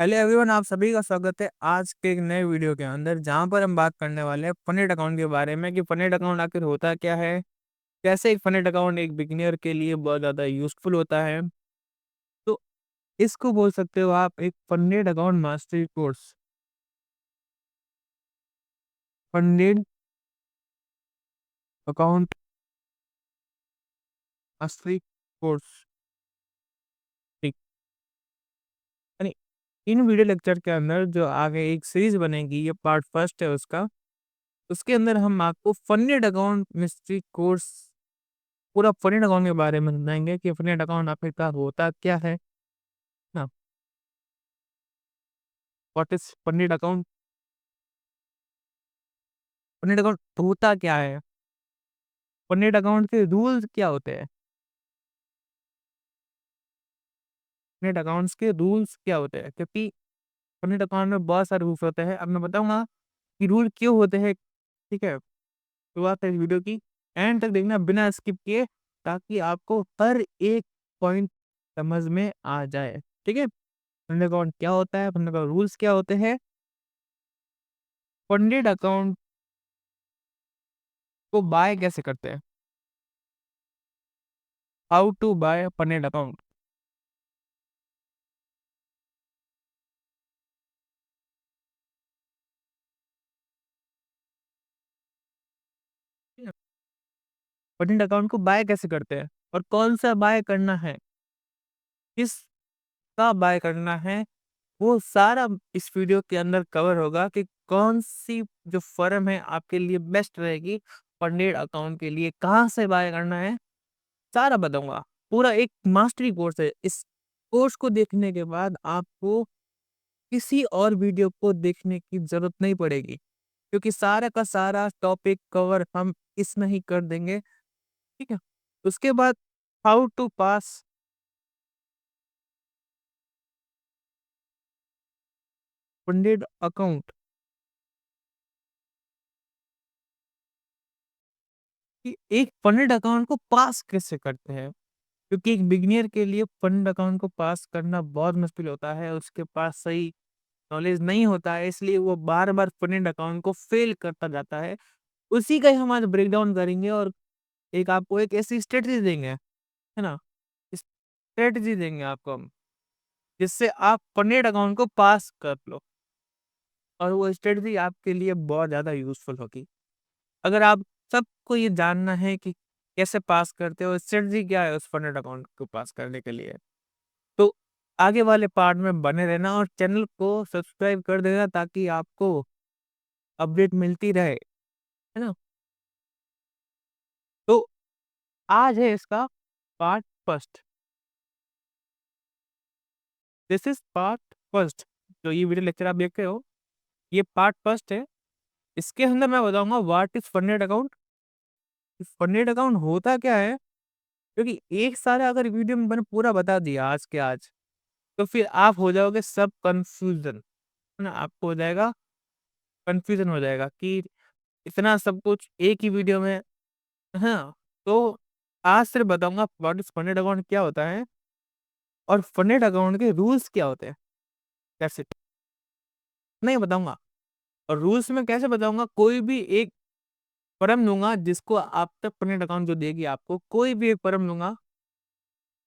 Hello everyone, आप सभी का स्वागत है आज के एक नए वीडियो के अंदर, जहां पर हम बात करने वाले हैं फनेट अकाउंट के बारे में कि फनेट अकाउंट आखिर होता क्या है। कैसे एक फनेट अकाउंट एक बिगिनियर के लिए बहुत ज़्यादा यूज़फुल होता है। तो इसको बोल सकते हो आप एक फनेट अकाउंट मास्टरी कोर्स। फनेट अकाउंट मास्टरी कोर्स, ठीक। यानी इन वीडियो लेक्चर के अंदर जो आगे एक सीरीज बनेगी, ये पार्ट फर्स्ट है उसका। उसके अंदर हम आपको फनेट अकाउंट मिस्ट्री कोर्स, पूरा फनेट अकाउंट के बारे में बताएँगे कि फनेट अकाउंट आखिरकार होता क्या है ना? व्हाट इज़ फनेट अकाउंट? फनेट अकाउंट होता क्या है? फनेट अकाउंट के रूल्स क्या होते हैं? फनेट अकाउंट्स के रूल्स क्या होते हैं? क्योंकि फनेट अकाउंट में बहुत सारे रूल्स होते हैं। अब मैं बताऊँगा कि रूल क्यों होते हैं, ठीक है? शुरुआत है इस वीडियो की, एंड तक देखना बिना स्किप किए, ताकि आपको हर एक पॉइंट समझ में आ जाए, ठीक है? फनेट अकाउंट क्या होता है? फनेट अकाउंट रूल्स क्या होते हैं? फंडेड अकाउंट को बाय कैसे करते हैं? How to buy funded account? Funded account को बाय कैसे करते हैं? और कौन-सा बाय करना है? किसका बाय करना है? वो सारा इस वीडियो के अंदर कवर होगा कि कौन-सी जो फर्म है आपके लिए बेस्ट रहेगी फंडेड अकाउंट के लिए, कहाँ से बाय करना है, सारा बताऊँगा। पूरा एक मास्टरी कोर्स है। इस कोर्स को देखने के बाद आपको किसी और वीडियो को देखने की ज़रूरत नहीं पड़ेगी, क्योंकि सारा का सारा टॉपिक कवर हम इसमें ही कर देंगे, ठीक है? उसके बाद how to pass funded account, कि एक फंडेड अकाउंट को पास कैसे करते हैं? क्योंकि एक बिगिनियर के लिए फंड अकाउंट को पास करना बहुत मुश्किल होता है, उसके पास सही नॉलेज नहीं होता है, इसलिए वो बार-बार फंडेड अकाउंट को फेल करता जाता है। उसी का ही हम आज ब्रेकडाउन करेंगे और एक आपको एक ऐसी स्ट्रेटजी देंगे, है ना? स्ट्रेटजी देंगे आपको हम, जिससे आप फंडेड अकाउंट को पास कर लो, और वो स्ट्रेटजी आपके लिए बहुत ज़्यादा यूज़फुल होगी। अगर आप सबको ये जानना है कि कैसे पास करते हो, स्ट्रेटजी क्या है उस फंडेड अकाउंट को पास करने के लिए, तो आगे वाले पार्ट में बने रहना और चैनल को सब्सक्राइब कर देना, ताकि आपको अपडेट मिलती रहे, है ना? तो आज है इसका part first. This is part first. जो ये वीडियो लेक्चर आप देख रहे हो, ये पार्ट फर्स्ट है। इसके अंदर मैं बताऊंगा what is funded account, funded account होता क्या है। क्योंकि एक सारा अगर वीडियो में मैंने पूरा बता दिया आज के आज, तो फिर आप हो जाओगे सब कंफ्यूजन, है ना? आपको हो जाएगा कंफ्यूजन, हो जाएगा कि इतना सब कुछ एक ही वीडियो में, हाँ। तो आज सिर्फ बताऊंगा व्हाट इज फंडेड अकाउंट क्या होता है, और फंडेड अकाउंट के रूल्स क्या होते हैं। That's it. नहीं बताऊंगा। और रूल्स में कैसे बताऊंगा, कोई भी एक फर्म लूंगा जिसको आप तक फंडेड अकाउंट जो देगी आपको, कोई भी एक फर्म लूंगा।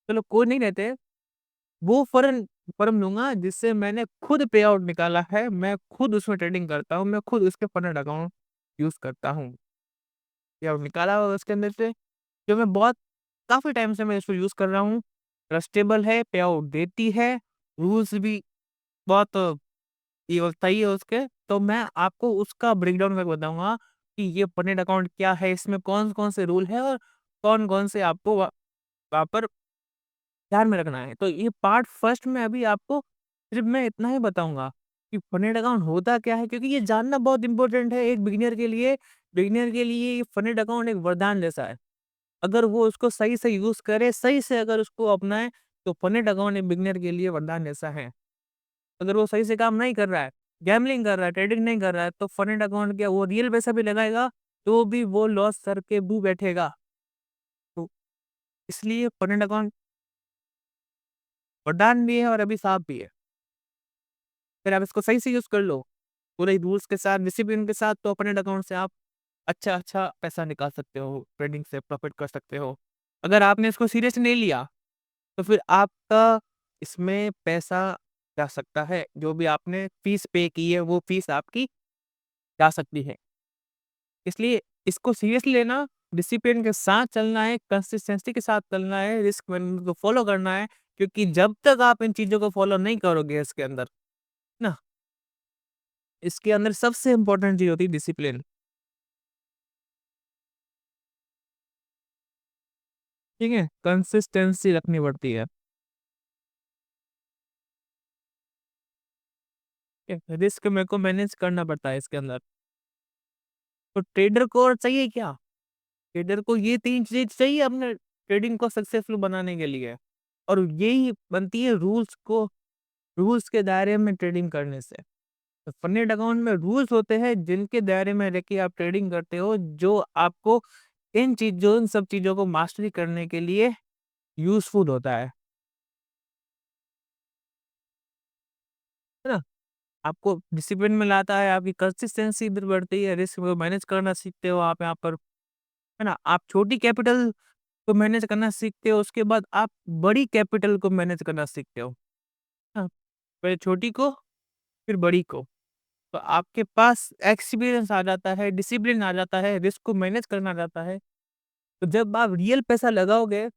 चलो कोई नहीं रहते, वो फर्म लूँगा जिससे मैंने खुद पे आउट निकाला है, मैं खुद उसमें ट्रेडिंग करता हूँ, मैं खुद उसके फंडेड अकाउंट यूज़ करता हूँ। पे आउट निकाला हुआ है उसके अंदर से, जो मैं बहुत काफ़ी टाइम से मैं इसको यूज़ कर रहा हूँ। ट्रस्टेबल है, पे आउट देती है, रूल्स भी बहुत ये सही है उसके। तो मैं आपको उसका ब्रेकडाउन करके बताऊँगा कि ये फंडेड अकाउंट क्या है, इसमें कौन-कौन से रूल हैं और कौन-कौन से आपको वहाँ पर ध्यान में रखना है। तो ये पार्ट फर्स्ट में अभी आपको सिर्फ़ मैं इतना ही बताऊँगा कि फंडेड अकाउंट होता क्या है, क्योंकि ये जानना बहुत इम्पोर्टेंट है एक बिगिनर के लिए। बिगिनर के लिए ये फंडेड अकाउंट एक वरदान जैसा है। अगर वो उसको सही से यूज़ करे, सही से अगर उसको अपनाए, तो फंडेड अकाउंट एक बिगिनर के लिए वरदान जैसा है। अगर वो सही से काम नहीं कर रहा है, गैम्बलिंग कर रहा है, ट्रेडिंग नहीं कर रहा है, तो फंडेड अकाउंट क्या, वो रियल पैसा भी लगाएगा, तो भी वो लॉस सर के मुँह बैठेगा। तो इसलिए फंडेड अकाउंट वरदान भी है और अभिशाप भी है। फिर आप इसको सही से यूज़ कर लो, पूरे रूल्स के साथ, डिसिप्लिन के साथ, तो अपने अकाउंट से आप अच्छा-अच्छा पैसा निकाल सकते हो, ट्रेडिंग से प्रॉफ़िट कर सकते हो। अगर आपने इसको सीरियस नहीं लिया, तो फिर आपका इसमें पैसा जा सकता है, जो भी आपने फ़ीस पे की है, वो फ़ीस आपकी जा सकती है। इसलिए इसको सीरियसली लेना, डिसिप्लिन के साथ चलना है, कंसिस्टेंसी के साथ चलना है, रिस्क मैनेजमेंट को फ़ॉलो करना है, क्योंकि जब तक आप इन चीज़ों को फ़ॉलो नहीं करोगे इसके अंदर, ना, इसके अंदर सबसे इम्पोर्टेंट चीज़ होती है डिसिप्लिन, ठीक है? कंसिस्टेंसी रखनी पड़ती है, ठीक है? रिस्क मेरे को मैनेज करना पड़ता है इसके अंदर। तो ट्रेडर को और चाहिए क्या? ट्रेडर को ये 3 चीज़ चाहिए अपने ट्रेडिंग को सक्सेसफुल बनाने के लिए, और यही बनती है रूल्स के दायरे में ट्रेडिंग करने से। तो फन्नेट अकाउंट में रूल्स होते हैं जिनके दायरे में रह के आप ट्रेडिंग करते हो, जो आपको इन सब चीज़ों को मास्टरी करने के लिए यूज़फुल होता है ना? आपको डिसिप्लिन में लाता है, आपकी कंसिस्टेंसी इधर बढ़ती है, रिस्क को मैनेज करना सीखते हो आप यहाँ पर, है ना? आप छोटी कैपिटल को मैनेज करना सीखते हो, उसके बाद आप बड़ी कैपिटल को मैनेज करना सीखते हो। हाँ, पहले छोटी को, फिर बड़ी को। तो आपके पास एक्सपीरियंस आ जाता है, डिसिप्लिन आ जाता है, रिस्क को मैनेज करना आ जाता है। तो जब आप रियल पैसा लगाओगे,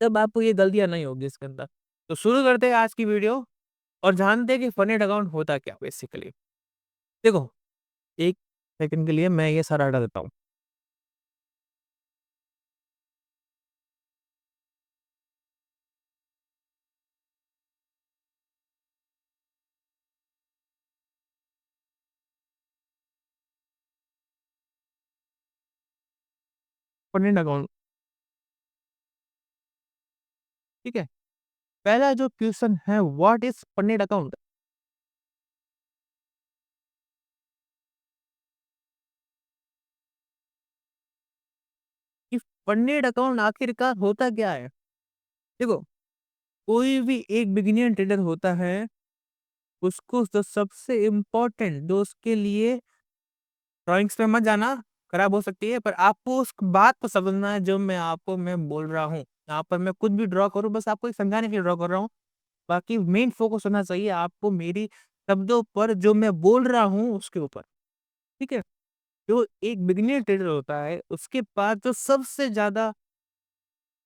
तब आपको ये गलतियाँ नहीं होगी इसके अंदर। तो शुरू करते हैं आज की वीडियो, और जानते हैं कि फनेट अकाउंट होता क्या बेसिकली। देखो, 1 सेकंड के लिए मैं ये सारा हटा देता हूँ। फनेट अकाउंट, ठीक है? पहला जो क्वेश्चन है, व्हाट इज़ फनेट अकाउंट? कि फनेट अकाउंट आखिरकार होता क्या है? देखो, कोई भी एक बिगिनियर ट्रेडर होता है, उसको जो सबसे इम्पोर्टेंट, जो उसके लिए ड्राइंग्स पे मत जाना, खराब हो सकती है, पर आपको उस बात को समझना है जो मैं बोल रहा हूँ। यहाँ पर मैं कुछ भी ड्रॉ करूँ, बस आपको ये समझाने के लिए ड्रॉ कर रहा हूँ। बाकी मेन फोकस होना चाहिए आपको मेरी शब्दों पर, जो मैं बोल रहा हूँ उसके ऊपर, ठीक है? जो एक बिगिनियर ट्रेडर होता है, उसके पास जो सबसे ज़्यादा,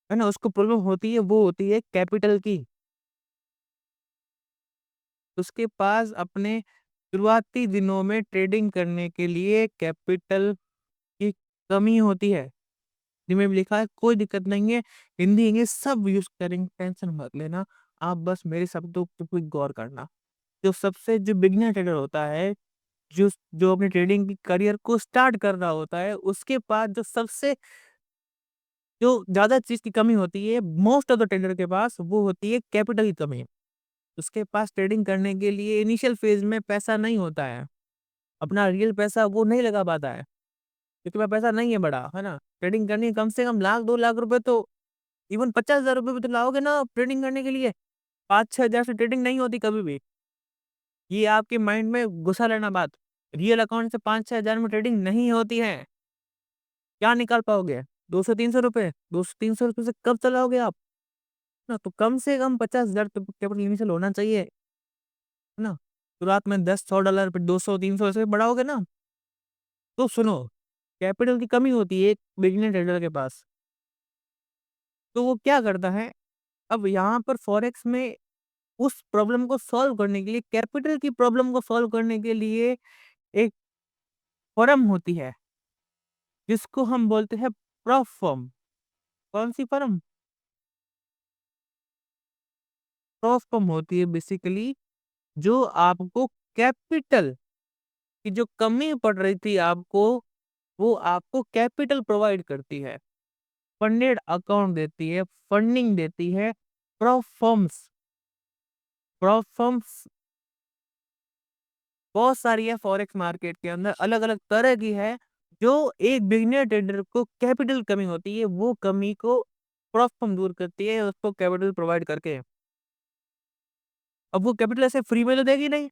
है ना, उसको प्रॉब्लम होती है, वो होती है कैपिटल की। उसके पास अपने शुरुआती दिनों में ट्रेडिंग करने के लिए कैपिटल की कमी होती है। हिंदी में भी लिखा है, कोई दिक्कत नहीं है, हिंदी, इंग्लिश सब यूज़ करेंगे, टेंशन मत लेना। आप बस मेरे शब्दों पे कोई गौर करना। जो बिगिनर ट्रेडर होता है, जो जो अपने ट्रेडिंग की करियर को स्टार्ट कर रहा होता है, उसके पास जो ज़्यादा चीज़ की कमी होती है, मोस्ट ऑफ द ट्रेडर के पास, वो होती है कैपिटल की कमी। उसके पास ट्रेडिंग करने के लिए इनिशियल फेज़ में पैसा नहीं होता है। अपना रियल पैसा वो नहीं लगा पाता है, क्योंकि वह पैसा नहीं है बड़ा, है ना? ट्रेडिंग करनी है, कम से कम लाख 2 लाख रुपए तो, इवन 50,000 रुपए भी तो लाओगे ना आप ट्रेडिंग करने के लिए। 5-6 हज़ार से ट्रेडिंग नहीं होती कभी भी। ये आपके माइंड में घुसा लेना बात। रियल अकाउंट से 5-6 हज़ार में ट्रेडिंग नहीं होती है। क्या निकाल पाओगे? 200-300 रुपए? 200-300 रुपए से कब चलाओगे आप? ना, तो कम से कम 50,000 तो कैपिटल इनिशियल होना चाहिए, है ना? शुरुआत में 10-100 डॉलर, फिर 200-300 ऐसे बढ़ाओगे ना, तो सुनो, कैपिटल की कमी होती है एक बिगिनर ट्रेडर के पास। तो वो क्या करता है, अब यहाँ पर फॉरेक्स में उस प्रॉब्लम को सॉल्व करने के लिए, कैपिटल की प्रॉब्लम को सॉल्व करने के लिए एक फर्म होती है, जिसको हम बोलते हैं प्रॉप फर्म। कौन-सी फर्म? प्रॉप फर्म होती है बेसिकली, जो आपको कैपिटल की जो कमी पड़ रही थी आपको, वो आपको कैपिटल प्रोवाइड करती है। फंडेड अकाउंट देती है, फंडिंग देती है प्रॉप फर्म्स। प्रॉप फर्म्स बहुत सारी है फॉरेक्स मार्केट के अंदर, अलग-अलग तरह की है, जो एक बिगिनर ट्रेडर को कैपिटल कमी होती है, वो कमी को प्रॉप फर्म दूर करती है, उसको कैपिटल प्रोवाइड करके। अब वो कैपिटल ऐसे फ्री में तो देगी नहीं,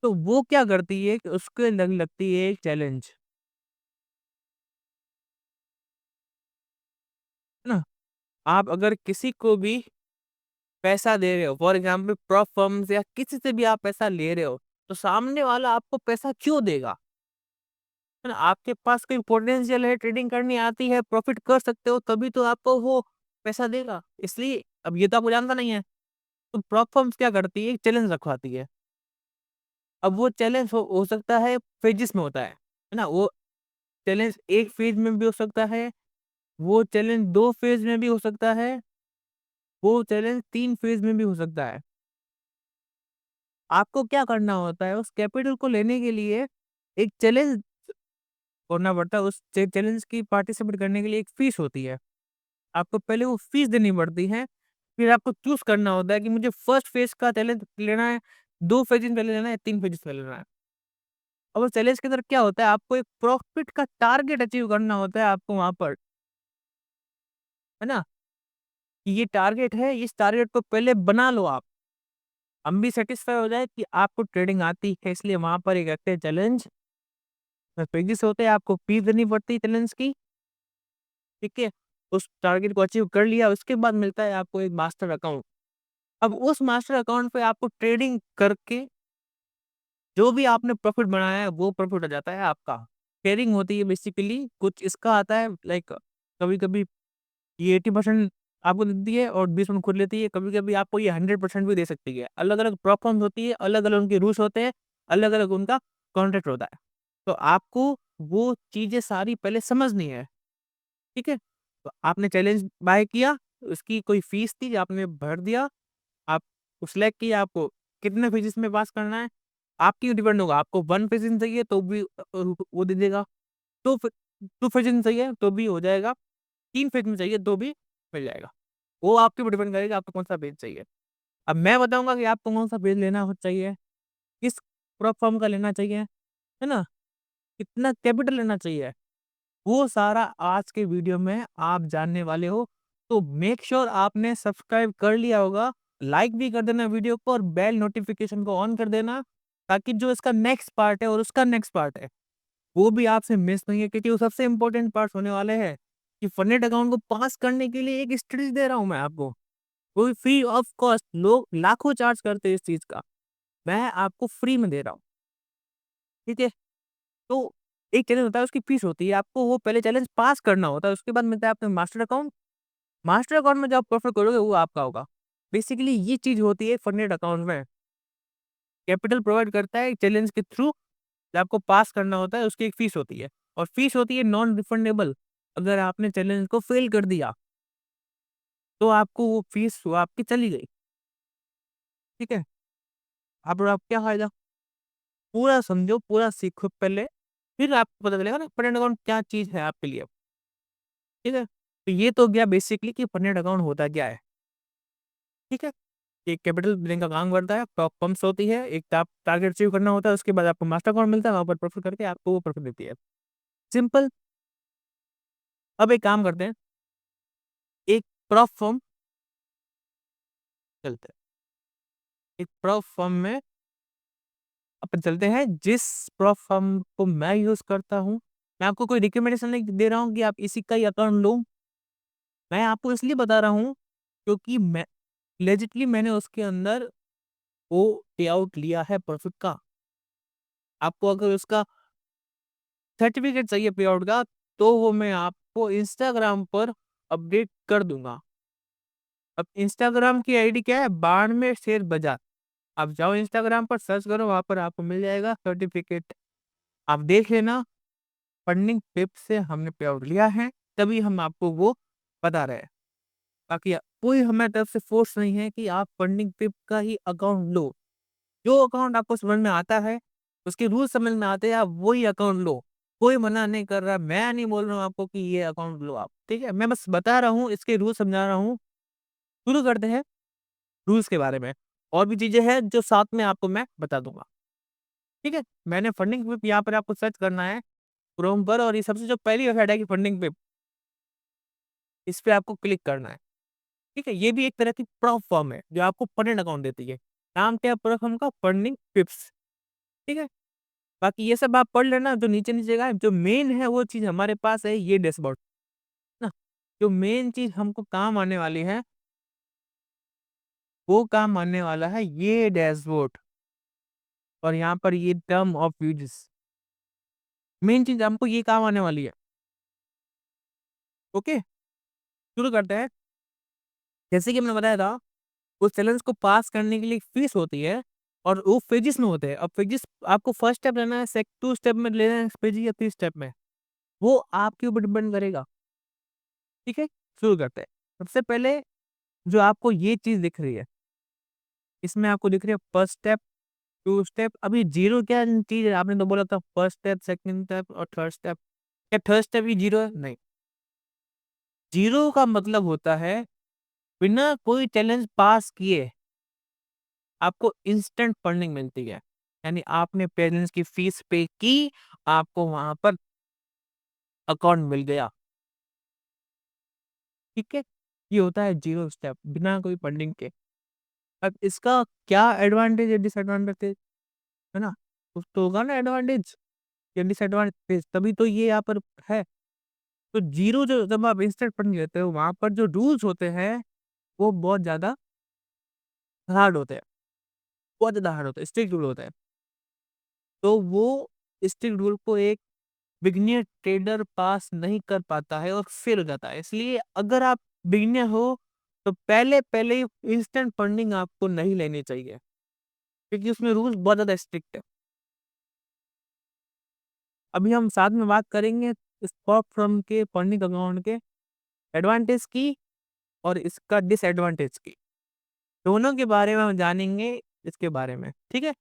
तो वो क्या करती है कि उसके लगती है एक चैलेंज, है ना? आप अगर किसी को भी पैसा दे रहे हो, फॉर एग्जाम्पल प्रॉप फर्म्स या किसी से भी आप पैसा ले रहे हो, तो सामने वाला आपको पैसा क्यों देगा? है ना? आपके पास कोई पोटेंशियल है, ट्रेडिंग करनी आती है, प्रॉफिट कर सकते हो, तभी तो आपको वो पैसा देगा। इसलिए अब ये तो आपको जानता नहीं है, तो प्रॉप फर्म्स क्या करती है, चैलेंज रखवाती है। अब वो चैलेंज हो सकता है फेजेस में होता है ना? वो चैलेंज 1 फेज में भी हो सकता है, वो चैलेंज 2 फेज में भी हो सकता है, वो चैलेंज 3 फेज में भी हो सकता है। आपको क्या करना होता है, उस कैपिटल को लेने के लिए एक चैलेंज करना पड़ता है। उस चैलेंज की पार्टिसिपेट करने के लिए एक फीस होती है। आपको पहले वो फीस देनी पड़ती है, फिर आपको चूज़ करना होता है कि मुझे फर्स्ट फेज का चैलेंज लेना है, 2 फेजेज़ पहले लेना है, 3 फेजेज़ पहले लेना है। और उस चैलेंज के अंदर क्या होता है, आपको एक प्रॉफिट का टारगेट अचीव करना होता है आपको वहाँ पर, है ना? कि ये टारगेट है, इस टारगेट को पहले बना लो आप। हम भी सैटिस्फाई हो जाए कि आपको ट्रेडिंग आती है, इसलिए वहाँ पर एक रखते हैं चैलेंज। पेजेस होते हैं, आपको फीस देनी पड़ती है चैलेंज की, ठीक है? उस टारगेट को अचीव कर लिया, उसके बाद मिलता है आपको एक मास्टर अकाउंट। अब उस मास्टर अकाउंट पे आपको ट्रेडिंग करके जो भी आपने प्रॉफिट बनाया है, वो प्रॉफिट आ जाता है आपका। शेयरिंग होती है बेसिकली, कुछ इसका आता है लाइक कभी-कभी ये 80% आपको देती है और 20% खुद लेती है, कभी-कभी आपको ये 100% भी दे सकती है। अलग-अलग प्लेटफ़ॉर्म्स होती है, अलग-अलग उनके रूल्स होते हैं, अलग-अलग उनका कॉन्ट्रैक्ट होता है। तो आपको वो चीज़ें सारी पहले समझनी है, ठीक है? तो आपने चैलेंज बाय किया, उसकी कोई फ़ीस थी, आपने भर दिया, आप सिलेक्ट किया आपको कितने फ़ेजेस में पास करना है, आपके डिपेंड होगा, आपको 1 फ़ेज़ चाहिए तो भी वो दे देगा, 2 फ़े 2 फ़ेज़ में चाहिए तो भी हो जाएगा, 3 फ़ेज़ में चाहिए तो भी मिल जाएगा। वो आपके ऊपर डिपेंड करेगा आपको कौन-सा पेज चाहिए। अब मैं बताऊँगा कि आपको कौन-सा पेज लेना हो चाहिए, किस प्लेटफ़ॉर्म का लेना चाहिए, है ना? कितना कैपिटल लेना चाहिए, वो सारा आज के वीडियो में आप जानने वाले हो। तो मेक श्योर आपने सब्सक्राइब कर लिया होगा, लाइक भी कर देना वीडियो को और बेल नोटिफ़िकेशन को ऑन कर देना, ताकि जो इसका नेक्स्ट पार्ट है और उसका नेक्स्ट पार्ट है, वो भी आपसे मिस नहीं है क्योंकि वो सबसे इम्पोर्टेंट पार्ट्स होने वाले हैं कि फन्नेट अकाउंट को पास करने के लिए एक स्ट्रेटजी दे रहा हूँ मैं आपको। कोई फ्री ऑफ कॉस्ट लोग लाखों चार्ज करते हैं इस चीज़ का, मैं आपको फ्री में दे रहा हूँ, ठीक है? तो एक चैलेंज होता है उसकी फीस होती है, आपको वो पहले चैलेंज पास करना होता है, उसके बाद मिलता है आपको मास्टर अकाउंट। मास्टर अकाउंट में जो आप परफॉर्म करोगे वो आपका होगा। बेसिकली ये चीज़ होती है फन्नेट अकाउंट में, कैपिटल प्रोवाइड करता है चैलेंज के थ्रू, जो आपको पास करना होता है उसकी एक फीस होती है और फीस होती है नॉन रिफंडेबल। अगर आपने चैलेंज को फेल कर दिया, तो आपको वो फीस वो आपकी चली गई, ठीक है? अब आप क्या फ़ायदा? पूरा समझो, पूरा सीखो पहले, फिर आपको पता चलेगा ना फन्नेट अकाउंट क्या चीज़ है आपके लिए, ठीक है? तो ये तो गया बेसिकली कि फन्नेट अकाउंट होता क्या है, ठीक है? एक कैपिटल बिल्डिंग का काम करता है, पंप्स होती है, एक टारगेट अचीव करना होता है, उसके बाद आपको मास्टर अकाउंट मिलता है, वहाँ पर प्रॉफिट करके आपको वो प्रॉफिट देती है। सिंपल। अब एक काम करते हैं, एक प्रॉप फर्म चलते हैं। एक प्रॉप फर्म में अपन चलते हैं, जिस प्रॉप फर्म को मैं यूज़ करता हूँ, मैं आपको कोई रिकमेंडेशन नहीं दे रहा हूँ कि आप इसी का ही अकाउंट लो। मैं आपको इसलिए बता रहा हूँ, क्योंकि मैं लेजिटली मैंने उसके अंदर वो पे आउट लिया है प्रॉफिट का। आपको अगर उसका सर्टिफ़िकेट चाहिए पे आउट का, तो वो मैं आपको इंस्टाग्राम पर अपडेट कर दूँगा। अब इंस्टाग्राम की आईडी क्या है? बाड़मेर शेयर बाज़ार। आप जाओ इंस्टाग्राम पर सर्च करो, वहाँ पर आपको मिल जाएगा सर्टिफ़िकेट। आप देख लेना, फंडिंग पिप से हमने पे आउट लिया है, तभी हम आपको वो बता रहे हैं। बाकी कोई हमारी तरफ से फ़ोर्स नहीं है कि आप फंडिंग पिप का ही अकाउंट लो। जो अकाउंट आपको समझ में आता है, उसके रूल्स समझ में आते हैं, आप वही अकाउंट लो। कोई मना नहीं कर रहा, मैं नहीं बोल रहा हूँ आपको कि ये अकाउंट लो आप, ठीक है? मैं बस बता रहा हूँ, इसके रूल्स समझा रहा हूँ। शुरू करते हैं रूल्स के बारे में। और भी चीज़ें हैं जो साथ में आपको मैं बता दूँगा, ठीक है? मैंने फंडिंग पिप यहाँ पर आपको सर्च करना है क्रोम पर और ये सबसे जो पहली वेबसाइट है कि फंडिंग पिप, इस पे आपको क्लिक करना है, ठीक है? ये भी एक तरह की प्लेटफ़ॉर्म है, जो आपको फंडेड अकाउंट देती है। नाम क्या है पूरा फर्म का? फंडिंग पिप्स, ठीक है? बाकी ये सब आप पढ़ लेना जो नीचे-नीचे का है, जो मेन है वो चीज़ हमारे पास है ये डैशबोर्ड, ना? जो मेन चीज़ हमको काम आने वाली है, वो काम आने वाला है ये डैशबोर्ड और यहाँ पर ये टर्म ऑफ यूजेस। मेन चीज़ हमको ये काम आने वाली है, ओके? शुरू करते हैं। जैसे कि मैंने बताया था, उस चैलेंज को पास करने के लिए फीस होती है और वो फेजेस में होते हैं। अब फेजेस आपको फर्स्ट स्टेप लेना है, सेक 2 स्टेप में लेना है फेजेस या 3 स्टेप में, वो आपके ऊपर डिपेंड करेगा, ठीक है? शुरू करते हैं। सबसे पहले जो आपको ये चीज़ दिख रही है, इसमें आपको दिख रही है फर्स्ट स्टेप, 2 स्टेप, अभी 0 क्या चीज़ है? आपने तो बोला था फर्स्ट स्टेप, सेकंड स्टेप और थर्ड स्टेप। क्या थर्ड स्टेप ही 0 है? नहीं। 0 का मतलब होता है बिना कोई चैलेंज पास किए आपको इंस्टेंट फंडिंग मिलती है। यानी आपने पेरेंट्स की फीस पे की, आपको वहाँ पर अकाउंट मिल गया, ठीक है? ये होता है 0 स्टेप बिना कोई फंडिंग के। अब इसका क्या एडवांटेज या डिसएडवांटेज है ना? कुछ तो होगा ना एडवांटेज या डिसएडवांटेज, तभी तो ये यहाँ पर है। तो 0 जो जब आप इंस्टेंट फंड लेते हो वहाँ पर जो रूल्स होते हैं, वो बहुत ज़्यादा हार्ड होते हैं, बहुत ज़्यादा हार्ड होते हैं, स्ट्रिक्ट रूल होते हैं। तो वो स्ट्रिक्ट रूल को एक बिगिनियर ट्रेडर पास नहीं कर पाता है और फेल हो जाता है। इसलिए अगर आप बिगिनियर हो तो पहले ही इंस्टेंट फंडिंग आपको नहीं लेनी चाहिए, क्योंकि उसमें रूल्स बहुत ज़्यादा स्ट्रिक्ट है। अभी हम साथ में बात करेंगे स्टॉक फर्म के फंडिंग अकाउंट के एडवांटेज की और इसका डिसएडवांटेज की। दोनों के बारे में हम जानेंगे इसके बारे में, ठीक है?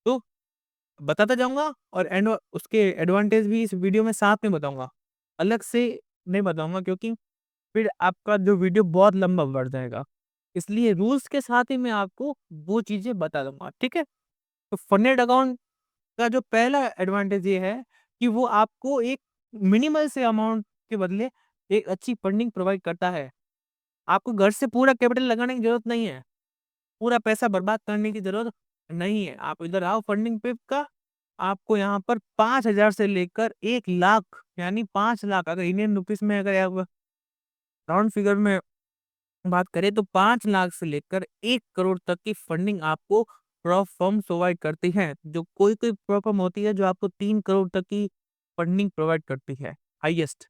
तो बताता जाऊँगा और उसके एडवांटेज भी इस वीडियो में साथ में बताऊँगा। अलग से नहीं बताऊँगा क्योंकि फिर आपका जो वीडियो बहुत लंबा बढ़ जाएगा। इसलिए रूल्स के साथ ही मैं आपको वो चीज़ें बता दूँगा, ठीक है? तो फंडेड अकाउंट का जो पहला एडवांटेज ये है कि वो आपको एक मिनिमल से अमाउंट के बदले एक अच्छी फंडिंग प्रोवाइड करता है। आपको घर से पूरा कैपिटल लगाने की ज़रूरत नहीं है। पूरा पैसा बर्बाद करने की ज़रूरत नहीं है। आप इधर आओ फंडिंग पे का आपको यहाँ पर 5,000 से लेकर 1 लाख यानी 5 लाख अगर इंडियन रुपीस में अगर आप राउंड फिगर में बात करें तो 5 लाख से लेकर 1 करोड़ तक की फंडिंग आपको प्रॉ फर्म प्रोवाइड करती है। जो कोई-कोई प्रॉ फर्म होती है जो आपको 3 करोड़ तक की फंडिंग प्रोवाइड करती है, हाईएस्ट।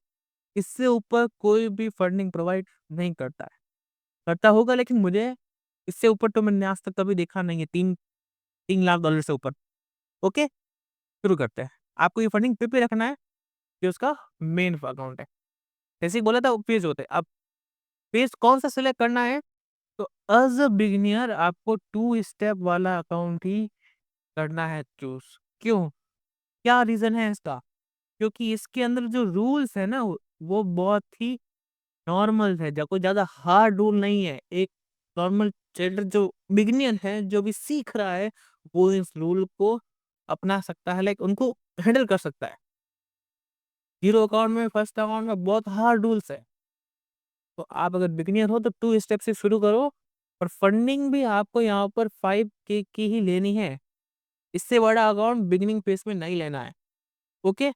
इससे ऊपर कोई भी फंडिंग प्रोवाइड नहीं करता है। करता होगा लेकिन मुझे इससे ऊपर तो मैंने आज तक कभी देखा नहीं है 3 लाख डॉलर से ऊपर। ओके, शुरू करते हैं। आपको ये फंडिंग पे रखना है, ये उसका मेन अकाउंट है। जैसे ही बोला था वो पेज होते हैं। अब पेज कौन-सा सिलेक्ट करना है? तो एज़ अ बिगिनियर आपको 2 स्टेप वाला अकाउंट ही करना है चूज़। क्यों? क्या रीज़न है इसका? क्योंकि इसके अंदर जो रूल्स है ना वो बहुत ही नॉर्मल है, ज कोई ज़्यादा हार्ड रूल नहीं है। एक नॉर्मल ट्रेडर जो बिगिनियर है, जो भी सीख रहा है, वो इस रूल को अपना सकता है, लाइक उनको हैंडल कर सकता है। ज़ीरो अकाउंट में, फर्स्ट अकाउंट में बहुत हार्ड रूल्स है। तो आप अगर बिगिनियर हो तो 2 स्टेप से शुरू करो और फंडिंग भी आपको यहाँ पर 5 के की ही लेनी है। इससे बड़ा अकाउंट बिगिनिंग फेज़ में नहीं लेना है। ओके?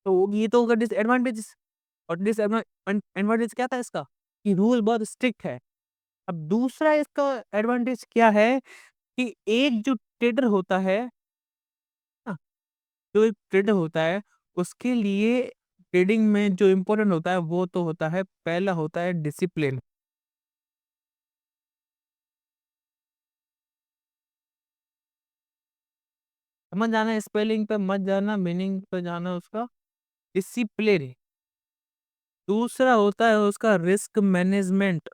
तो ये तो होगा डिसएडवांटेज और एडवांटेज क्या था इसका? कि रूल बहुत स्ट्रिक्ट है। अब दूसरा इसका एडवांटेज क्या है कि एक जो ट्रेडर होता है ना, जो एक ट्रेडर होता है, उसके लिए ट्रेडिंग में जो इम्पोर्टेंट होता है, वो तो होता है पहला होता है डिसिप्लिन। समझ जाना स्पेलिंग पे मत जाना, मीनिंग पे जाना उसका, डिसिप्लिन। दूसरा होता है उसका रिस्क मैनेजमेंट।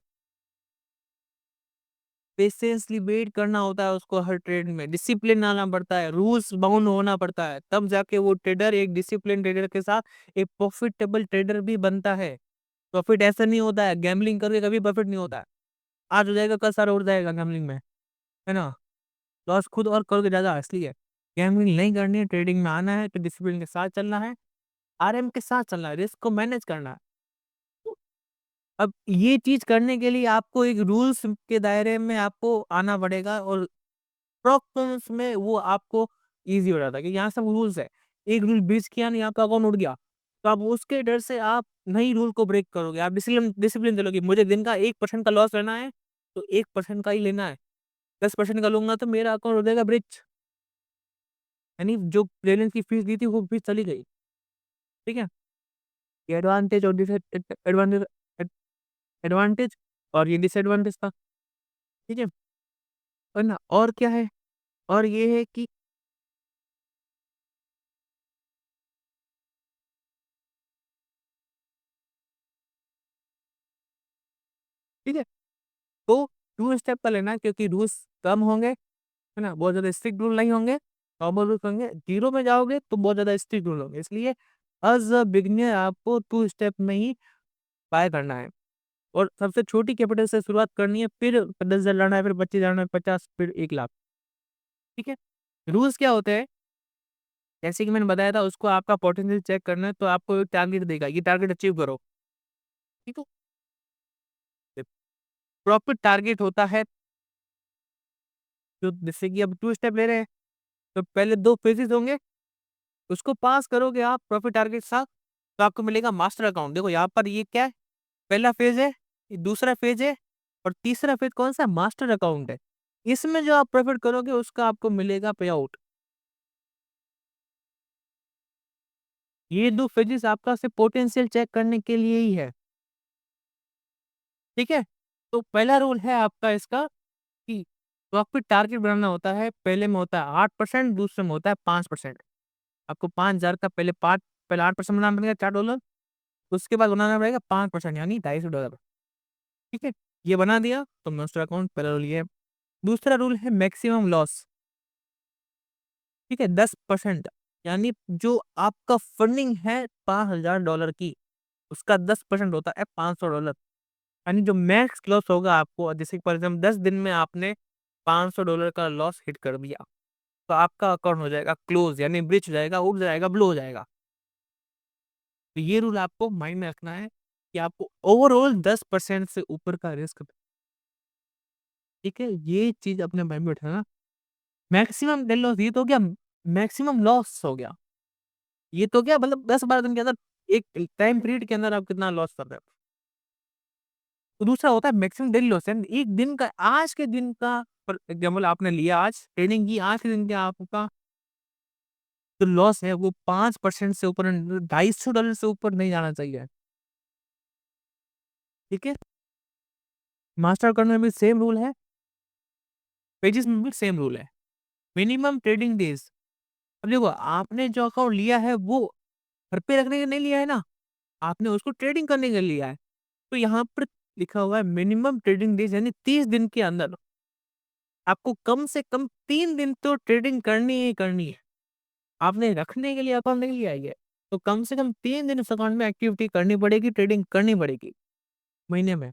पेशेंसली वेट करना होता है उसको हर ट्रेड में, डिसिप्लिन आना पड़ता है, रूल्स बाउंड होना पड़ता है, तब जाके वो ट्रेडर एक डिसिप्लिन ट्रेडर के साथ एक प्रॉफिटेबल ट्रेडर भी बनता है। प्रॉफिट ऐसा नहीं होता है, गैम्बलिंग करके कभी प्रॉफिट नहीं होता है। आज हो जाएगा, कल सारा उड़ जाएगा गैम्बलिंग में, है ना? लॉस खुद और करोगे ज़्यादा इसलिए। गैम्बलिंग नहीं करनी है, ट्रेडिंग में आना है तो डिसिप्लिन के साथ चलना है, आरएम के साथ चलना है, रिस्क को मैनेज करना है। अब ये चीज़ करने के लिए आपको एक रूल्स के दायरे में आपको आना पड़ेगा और प्रॉब्लम्स में वो आपको ईज़ी हो जाता है कि यहाँ सब रूल्स है। एक रूल ब्रीच किया नहीं, आपका अकाउंट उड़ गया, तो अब उसके डर से आप नहीं रूल को ब्रेक करोगे। आप डिसिप्लिन डिसिप्लिन चलोगे, मुझे दिन का 1% का लॉस लेना है, तो 1% का ही लेना है। 10% का लूँगा तो मेरा अकाउंट हो जाएगा ब्रीच। यानी जो बैलेंस की फीस दी थी वो फीस चली गई। ठीक है? ये एडवांटेज और एडवांटेज एड एडवांटेज और ये डिसएडवांटेज था। ठीक है? और ना और क्या है? और ये है कि ठीक है? तो 2 स्टेप का लेना है क्योंकि रूल्स कम होंगे, है ना? बहुत ज़्यादा स्ट्रिक्ट रूल नहीं होंगे, नॉर्मल रूल्स होंगे। 0 में जाओगे तो बहुत ज़्यादा स्ट्रिक्ट रूल होंगे। इसलिए एज़ अ बिगिनर आपको 2 स्टेप में ही बाय करना है और सबसे छोटी कैपिटल से शुरुआत करनी है, फिर 10,000 लाना है, फिर 25 लाना है, 50 फिर 1 लाख। ठीक है? रूल्स क्या होते हैं? जैसे कि मैंने बताया था उसको आपका पोटेंशियल चेक करना है तो आपको एक टारगेट देगा, ये टारगेट अचीव करो। ठीक है? प्रॉफिट टारगेट होता है जो जैसे कि अब 2 स्टेप ले रहे हैं, तो पहले 2 फेजेज़ होंगे, उसको पास करोगे आप प्रॉफिट टारगेट के साथ, तो आपको मिलेगा मास्टर अकाउंट। देखो यहाँ पर ये क्या है, पहला फेज़ है, ये दूसरा फेज़ है और तीसरा फेज़ कौन-सा है? मास्टर अकाउंट है। इसमें जो आप प्रॉफिट करोगे उसका आपको मिलेगा पे आउट। ये 2 फेजेज़ आपका सिर्फ पोटेंशियल चेक करने के लिए ही है। ठीक है? तो पहला रूल है आपका इसका कि प्रॉफिट टारगेट बनाना होता है, पहले में होता है 8%, दूसरे में होता है 5%। आपको 5,000 का पहले 8% बनाना पड़ेगा $4, उसके बाद बनाना पड़ेगा 5% यानी $250। ठीक है? ये बना दिया तो मास्टर अकाउंट पहला रूल ये है। दूसरा रूल है मैक्सिमम लॉस, ठीक है? 10% यानी जो आपका फंडिंग है $5,000 की, उसका 10% होता है $500। यानी जो मैक्स लॉस होगा आपको जैसे फॉर एग्ज़ाम्पल 10 दिन में आपने $500 का लॉस हिट कर दिया, तो आपका अकाउंट हो जाएगा क्लोज़ यानी ब्रीच हो जाएगा, उड़ जाएगा, ब्लो हो जाएगा। तो ये रूल आपको माइंड में रखना है कि आपको ओवरऑल 10% से ऊपर का रिस्क ठीक है? ये चीज़ अपने माइंड में बिठाना। मैक्सिमम नेट लॉस ये तो हो गया मैक्सिमम लॉस हो गया। ये तो क्या मतलब 10-12 दिन के अंदर एक टाइम पीरियड के अंदर आप कितना लॉस कर रहे हो। तो दूसरा होता है मैक्सिमम डेली लॉस यानी एक दिन का आज के दिन का फॉर एग्ज़ाम्पल आपने लिया आज ट्रेडिंग की आज के दिन का आपका जो लॉस है वो 5% से ऊपर $250 से ऊपर नहीं जाना चाहिए। ठीक है? मास्टर अकाउंट में भी सेम रूल है, पेजेस में भी सेम रूल है। मिनिमम ट्रेडिंग डेज़ अब देखो आपने जो अकाउंट लिया है वो घर पे रखने के लिए नहीं लिया है ना, आपने उसको ट्रेडिंग करने के लिए लिया है। तो यहाँ पर लिखा हुआ है मिनिमम ट्रेडिंग डेज़ यानी 30 दिन के अंदर आपको कम से कम 3 दिन तो ट्रेडिंग करनी ही करनी है। आपने रखने के लिए अकाउंट नहीं लिया है ये, तो कम से कम 3 दिन उस अकाउंट में एक्टिविटी करनी पड़ेगी, ट्रेडिंग करनी पड़ेगी, महीने में।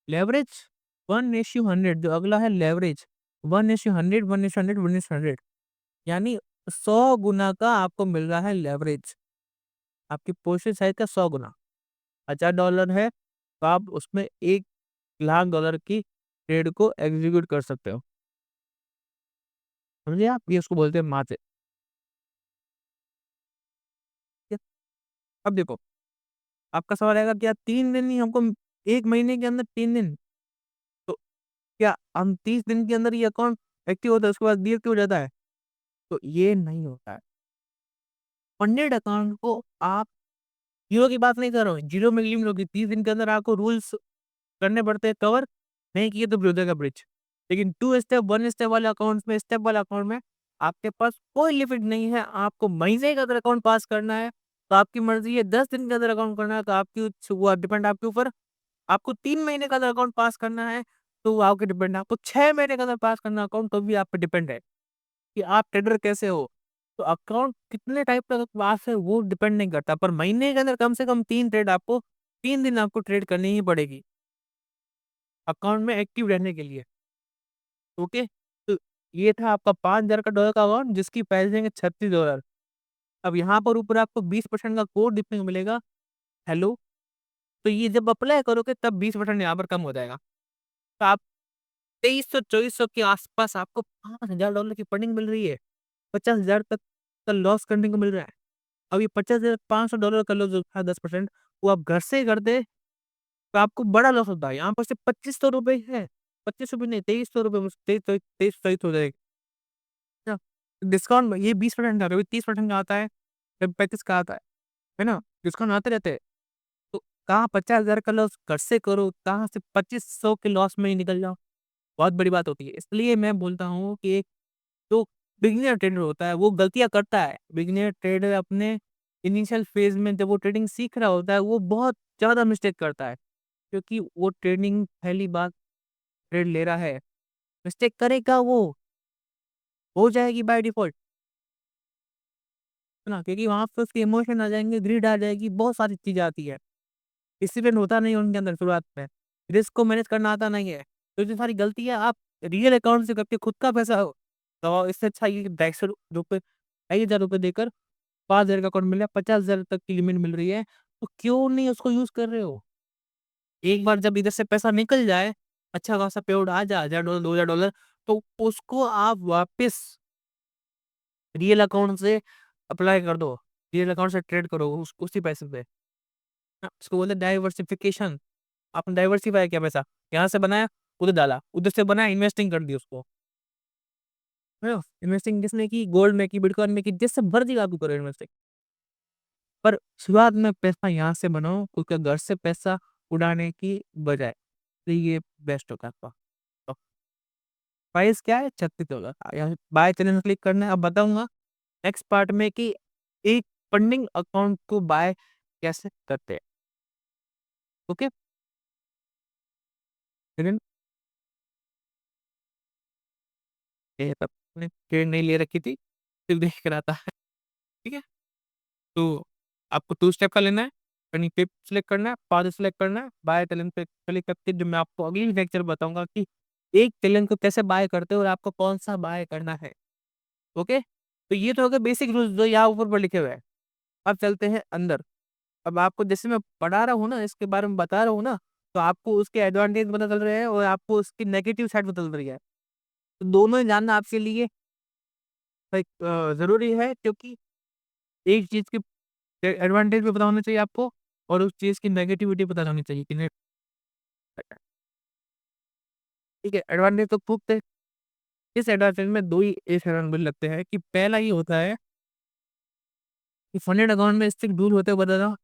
लेवरेज 1:100 जो अगला है लेवरेज 1:100, 1:100, 1:100 यानी 100 गुना का आपको मिल रहा है लेवरेज। आपकी पोज़ीशन साइज़ का 100 गुना। $1000 है, तो आप उसमें $1,00,000 की ट्रेड को एग्ज़ीक्यूट कर सकते हो। समझे आप? ये उसको बोलते हैं मार्जिन। ठीक है? अब देखो, आपका सवाल आएगा क्या 3 दिन ही हमको 1 महीने के अंदर 3 दिन, तो क्या हम 30 दिन के अंदर ये अकाउंट एक्टिव होता है उसके बाद डीएक्टिव हो जाता है? तो ये नहीं होता है। फंडेड अकाउंट को आप ज़ीरो की बात नहीं कर रहा हूँ, ज़ीरो में लिमिट होगी 30 दिन के अंदर आपको रूल्स करने पड़ते हैं कवर, नहीं किए तो फिर हो जाएगा ब्रीच। लेकिन 2 स्टेप, 1 स्टेप वाले अकाउंट्स में स्टेप वाले अकाउंट में आपके पास कोई लिमिट नहीं है, आपको महीने के अंदर अकाउंट पास करना है, तो आपकी मर्ज़ी है 10 दिन के अंदर अकाउंट करना है तो आपकी वो डिपेंड आपके ऊपर। आपको 3 महीने का अगर अकाउंट पास करना है, तो वो आपके डिपेंड है। आपको 6 महीने का अगर पास करना है अकाउंट तो भी आप पे डिपेंड है, कि आप ट्रेडर कैसे हो। तो अकाउंट कितने टाइप का पास है वो डिपेंड नहीं करता, पर महीने के अंदर कम से कम 3 ट्रेड आपको 3 दिन आपको ट्रेड करनी ही पड़ेगी, अकाउंट में एक्टिव रहने के लिए। ओके? तो ये था आपका $5,000 का अकाउंट जिसकी प्राइसिंग है $36। अब यहाँ पर ऊपर आपको 20% का कोड देखने को मिलेगा, हेलो। तो ये जब अप्लाई करोगे तब 20% यहाँ पर कम हो जाएगा। तो आप 2300-2400 के आस-पास आपको $5000 की फंडिंग मिल रही है। 50,000 तक का लॉस करने को मिल रहा है। अब ये 50,000 $500 कर लो जो था 10%, वो आप घर से कर दे तो आपको बड़ा लॉस होता है। यहाँ पर सिर्फ ₹2500 है। ₹2500 नहीं, ₹2300 में 23 हो जाएगा। ना? डिस्काउंट में ये 20% का, कभी 30% का आता है, कभी 35 का आता है ना? डिस्काउंट आते रहते हैं। तो कहाँ 50,000 का लॉस घर से करो, कहाँ से 2500 के लॉस में ही निकल जाओ। बहुत बड़ी बात होती है। इसलिए मैं बोलता हूँ कि एक जो बिगिनर ट्रेडर होता है, वो गलतियाँ करता है। बिगिनर ट्रेडर अपने इनिशियल फेज़ में जब वो ट्रेडिंग सीख रहा होता है, वो बहुत ज़्यादा मिस्टेक करता है। क्योंकि वो ट्रेडिंग पहली बार ट्रेड ले रहा है, मिस्टेक करेगा वो, हो जाएगी बाय डिफ़ॉल्ट, है ना? क्योंकि वहाँ पे उसके इमोशन आ जाएँगे, ग्रीड आ जाएगी, बहुत सारी चीज़ें आती हैं। डिसिप्लिन होता नहीं है उनके अंदर शुरुआत में, रिस्क को मैनेज करना आता नहीं है। तो इतनी सारी गलतियाँ आप रियल अकाउंट से करके खुद का पैसा तो इससे अच्छा ये ₹250 ₹2,500 देकर 5,000 का अकाउंट मिल रहा है, 50,000 तक की लिमिट मिल रही है, तो क्यों नहीं उसको यूज़ कर रहे हो? एक बार जब इधर से पैसा निकल जाए, अच्छा खासा पे आउट आ जाए $1000 $2000 तो उसको आप वापस रियल अकाउंट से अप्लाई कर दो। रियल अकाउंट से ट्रेड करो उसी पैसे पे। उसको बोलते हैं डाइवर्सिफिकेशन। आपने डाइवर्सिफ़ाई किया पैसा, यहाँ से बनाया, उधर डाला, उधर से बनाया, इन्वेस्टिंग कर दी उसको। है ना? इन्वेस्टिंग किसने की? गोल्ड में की, बिटकॉइन में की, जिससे मर्ज़ी आप करो इन्वेस्टिंग। पर शुरुआत में पैसा यहाँ से बनाओ, खुद के घर से पैसा उड़ाने की बजाय। तो ये बेस्ट होगा आपका। तो प्राइस क्या है? 36 डॉलर। यहाँ बाय चैनल में क्लिक करना है। अब बताऊँगा नेक्स्ट पार्ट में कि एक फंडिंग अकाउंट को बाय कैसे करते हैं। ओके? फिर ये तब मैंने ट्रेड नहीं ले रखी थी, फिर देख कर आता है। ठीक है? तो आपको 2 स्टेप का लेना है, कहीं पे सिलेक्ट करना है, पाथ सिलेक्ट करना है, बाय चैनल पे क्लिक करके जो मैं आपको अगली लेक्चर बताऊँगा कि एक चैनल को कैसे बाय करते हैं और आपको कौन-सा बाय करना है। ओके? तो ये तो हो गए बेसिक रूल्स जो यहाँ ऊपर पर लिखे हुए हैं। अब चलते हैं अंदर। अब आपको जैसे मैं पढ़ा रहा हूँ ना, इसके बारे में बता रहा हूँ ना, तो आपको उसके एडवांटेज पता चल रहे हैं और आपको उसकी नेगेटिव साइड पता चल रही है। तो दोनों ही जानना आपके लिए एक ज़रूरी है क्योंकि एक चीज़ की एडवांटेज भी पता होना चाहिए आपको और उस चीज़ की नेगेटिविटी पता होनी चाहिए कि नहीं। ठीक है, एडवांटेज तो खूब थे। इस एडवांटेज में 2 ही एक एडवांटेज लगते हैं कि पहला ये होता है कि फंडेड अकाउंट में स्ट्रिक्ट रूल होते हुए बता था,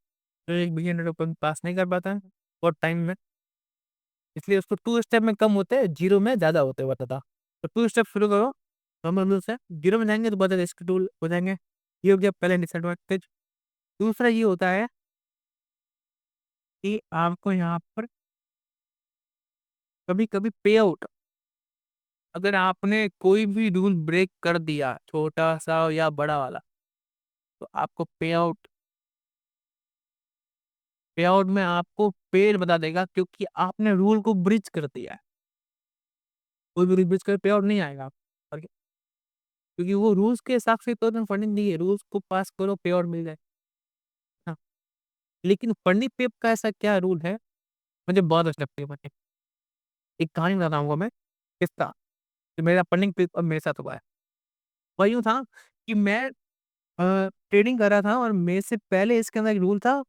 जो एक बिगिनर अपन पास नहीं कर पाता है बहुत टाइम में। इसलिए उसको 2 स्टेप में कम होते हैं, 0 में ज़्यादा होते हुए बताता। तो 2 स्टेप शुरू करो, नॉर्मल रूल से, 0 में जाएँगे तो बहुत ज़्यादा रिस्क टूल हो जाएँगे। ये हो गया पहला डिसएडवांटेज। दूसरा ये होता है कि आपको यहाँ पर कभी-कभी पे आउट अगर आपने कोई भी रूल ब्रेक कर दिया, छोटा-सा या बड़ा वाला, तो आपको पे आउट में आपको पेड़ बता देगा क्योंकि आपने रूल को ब्रीच कर दिया है। कोई भी रूल ब्रीच करे पे आउट नहीं आएगा और क्योंकि वो रूल्स के हिसाब से तो उन्होंने फंडिंग दी है, रूल्स को पास करो पे आउट मिल जाए। हाँ, लेकिन फंडिंग पेप का ऐसा क्या रूल है, मुझे बहुत अच्छा लगता है फंडिंग। एक कहानी बताता हूँ आपको मैं, किस्सा, जो मेरा फंडिंग पेप मेरे साथ हुआ है। वही यूँ था कि मैं ट्रेडिंग कर रहा था और मेरे से पहले इसके अंदर एक रूल था,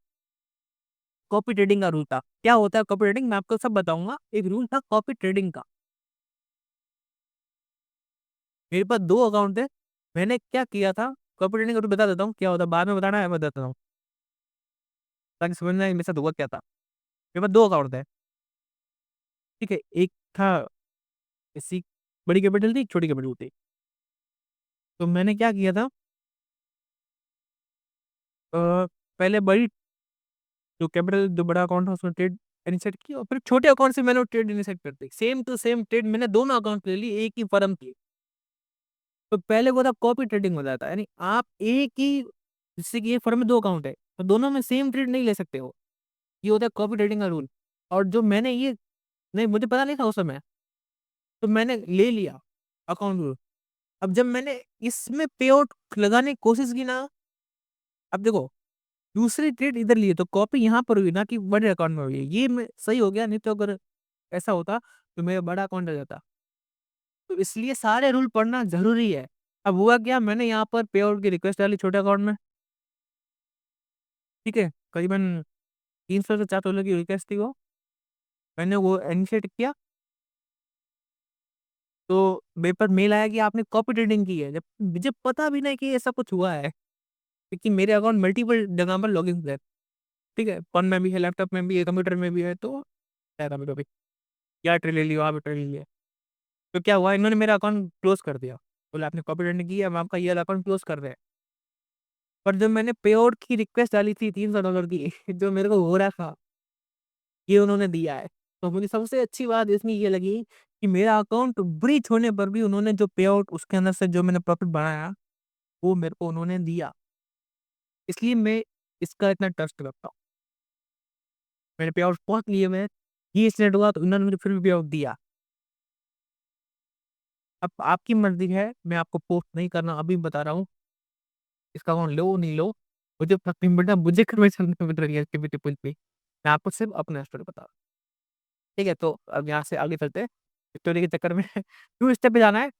कॉपी ट्रेडिंग का रूल था। क्या होता है कॉपी ट्रेडिंग? मैं आपको सब बताऊँगा। एक रूल था कॉपी ट्रेडिंग का। मेरे पास 2 अकाउंट थे। मैंने क्या किया था, कॉपी ट्रेडिंग का रूल बता देता हूँ, क्या होता है, बाद में बताना है मैं बताता हूँ, ताकि समझ में आए मेरे साथ हुआ क्या था। मेरे पास 2 अकाउंट थे, ठीक है? एक था किसी बड़ी कैपिटल थी, एक छोटी कैपिटल थी। तो मैंने क्या किया था पहले बड़ी जो कैपिटल जो बड़ा अकाउंट था उसमें ट्रेड इनिशिएट की और फिर छोटे अकाउंट से मैंने वो ट्रेड इनिशिएट कर दी। सेम टू सेम ट्रेड मैंने दोनों अकाउंट ले ली, एक ही फर्म की। तो पहले वो था कॉपी ट्रेडिंग हो जाता है, यानी आप एक ही जैसे कि एक फर्म में 2 अकाउंट है, तो दोनों में सेम ट्रेड नहीं ले सकते हो। ये होता है कॉपी ट्रेडिंग का रूल। और जो मैंने ये नहीं मुझे पता नहीं था उस समय, तो मैंने ले लिया अकाउंट रूल। अब जब मैंने इसमें पे आउट लगाने की कोशिश की ना, अब देखो दूसरी ट्रेड इधर लिए तो कॉपी यहाँ पर हुई ना कि बड़े अकाउंट में हुई है। ये मैं सही हो गया, नहीं तो अगर ऐसा होता तो मेरा बड़ा अकाउंट आ जाता। तो इसलिए सारे रूल पढ़ना ज़रूरी है। अब हुआ क्या, मैंने यहाँ पर पे आउट की रिक्वेस्ट डाली छोटे अकाउंट में, ठीक है? करीबन 300 से $4 की रिक्वेस्ट थी वो। मैंने वो इनिशिएट किया, तो मेरे पास मेल आया कि आपने कॉपी ट्रेडिंग की है। जब मुझे पता भी नहीं कि ऐसा कुछ हुआ है, क्योंकि मेरे अकाउंट मल्टीपल जगह पर लॉगिन है, ठीक है? फ़ोन में भी है, लैपटॉप में भी है, कंप्यूटर में भी है, तो है कभी-कभी, यहाँ ट्रेड ले लिया, वहाँ पे ट्रेड ले लिया। तो क्या हुआ, इन्होंने मेरा अकाउंट क्लोज़ कर दिया। बोला आपने कॉपी ट्रेडिंग की है, हम आपका ये वाला अकाउंट क्लोज़ कर रहे हैं। पर जब मैंने पे आउट की रिक्वेस्ट डाली थी $300 की जो मेरे को हो रहा था, ये उन्होंने दिया है। तो मुझे सबसे अच्छी बात इसमें ये लगी कि मेरा अकाउंट ब्रीच होने पर भी उन्होंने जो पे आउट उसके अंदर से जो मैंने प्रॉफ़िट बनाया, वो मेरे को उन्होंने दिया। इसलिए मैं इसका इतना ट्रस्ट करता हूँ। मैंने पे आउट बहुत लिए हुए हैं, ये इंसिडेंट हुआ तो उन्होंने मुझे फिर भी पे आउट दिया। अब आपकी मर्ज़ी है, मैं आपको पोस्ट नहीं करना अभी बता रहा हूँ, इसका अकाउंट लो, नहीं लो, मुझे फ़र्क नहीं पड़ता, मुझे कमीशन मिल रही है एक्टिविटी पुल पे। मैं आपको सिर्फ़ अपना स्टोरी बता रहा हूँ। ठीक है? तो अब यहाँ से आगे चलते हैं, स्टोरी के चक्कर में 2 स्टेप पे जाना है।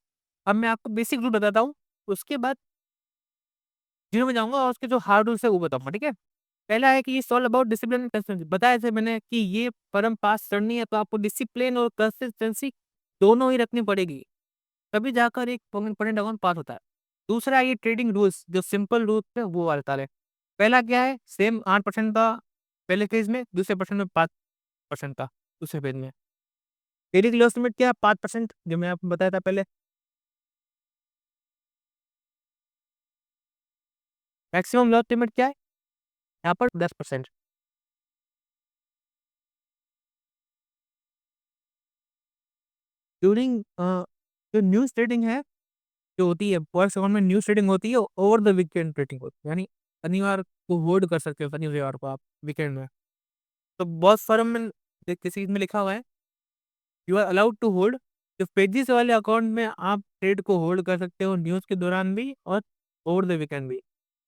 अब मैं आपको बेसिक रूल बताता हूँ, उसके बाद जीरो में जाऊँगा और उसके जो हार्ड रूल्स है वो बताऊँगा, ठीक है? पहला है कि it's all about discipline and consistency. बताया जैसे मैंने कि ये फर्म पास करनी है तो आपको डिसिप्लिन और कंसिस्टेंसी दोनों ही रखनी पड़ेगी, तभी जाकर एक परमानेंट अकाउंट पास होता है। दूसरा ये ट्रेडिंग रूल्स जो सिंपल रूल्स है वो वाला बता रहे। पहला क्या है, सेम 8% का पहले फेज़ में, दूसरे परसेंट में 5% का दूसरे फेज़ में। डेली लॉस लिमिट क्या है, 5% जो मैं आपको बताया था पहले। मैक्सिमम लॉस लिमिट क्या है? यहाँ पर 10%। ड्यूरिंग जो न्यूज़ ट्रेडिंग है, जो होती है फॉरेक्स अकाउंट में न्यूज़ ट्रेडिंग होती है, ओवर द वीकेंड ट्रेडिंग होती है। यानी शनिवार को होल्ड कर सकते हो, शनि रविवार को आप वीकेंड में। तो बहुत फर्म में किसी में लिखा हुआ है, you are allowed to hold. जो पेजेस वाले अकाउंट में आप ट्रेड को होल्ड कर सकते हो न्यूज़ के दौरान भी और ओवर द वीकेंड भी।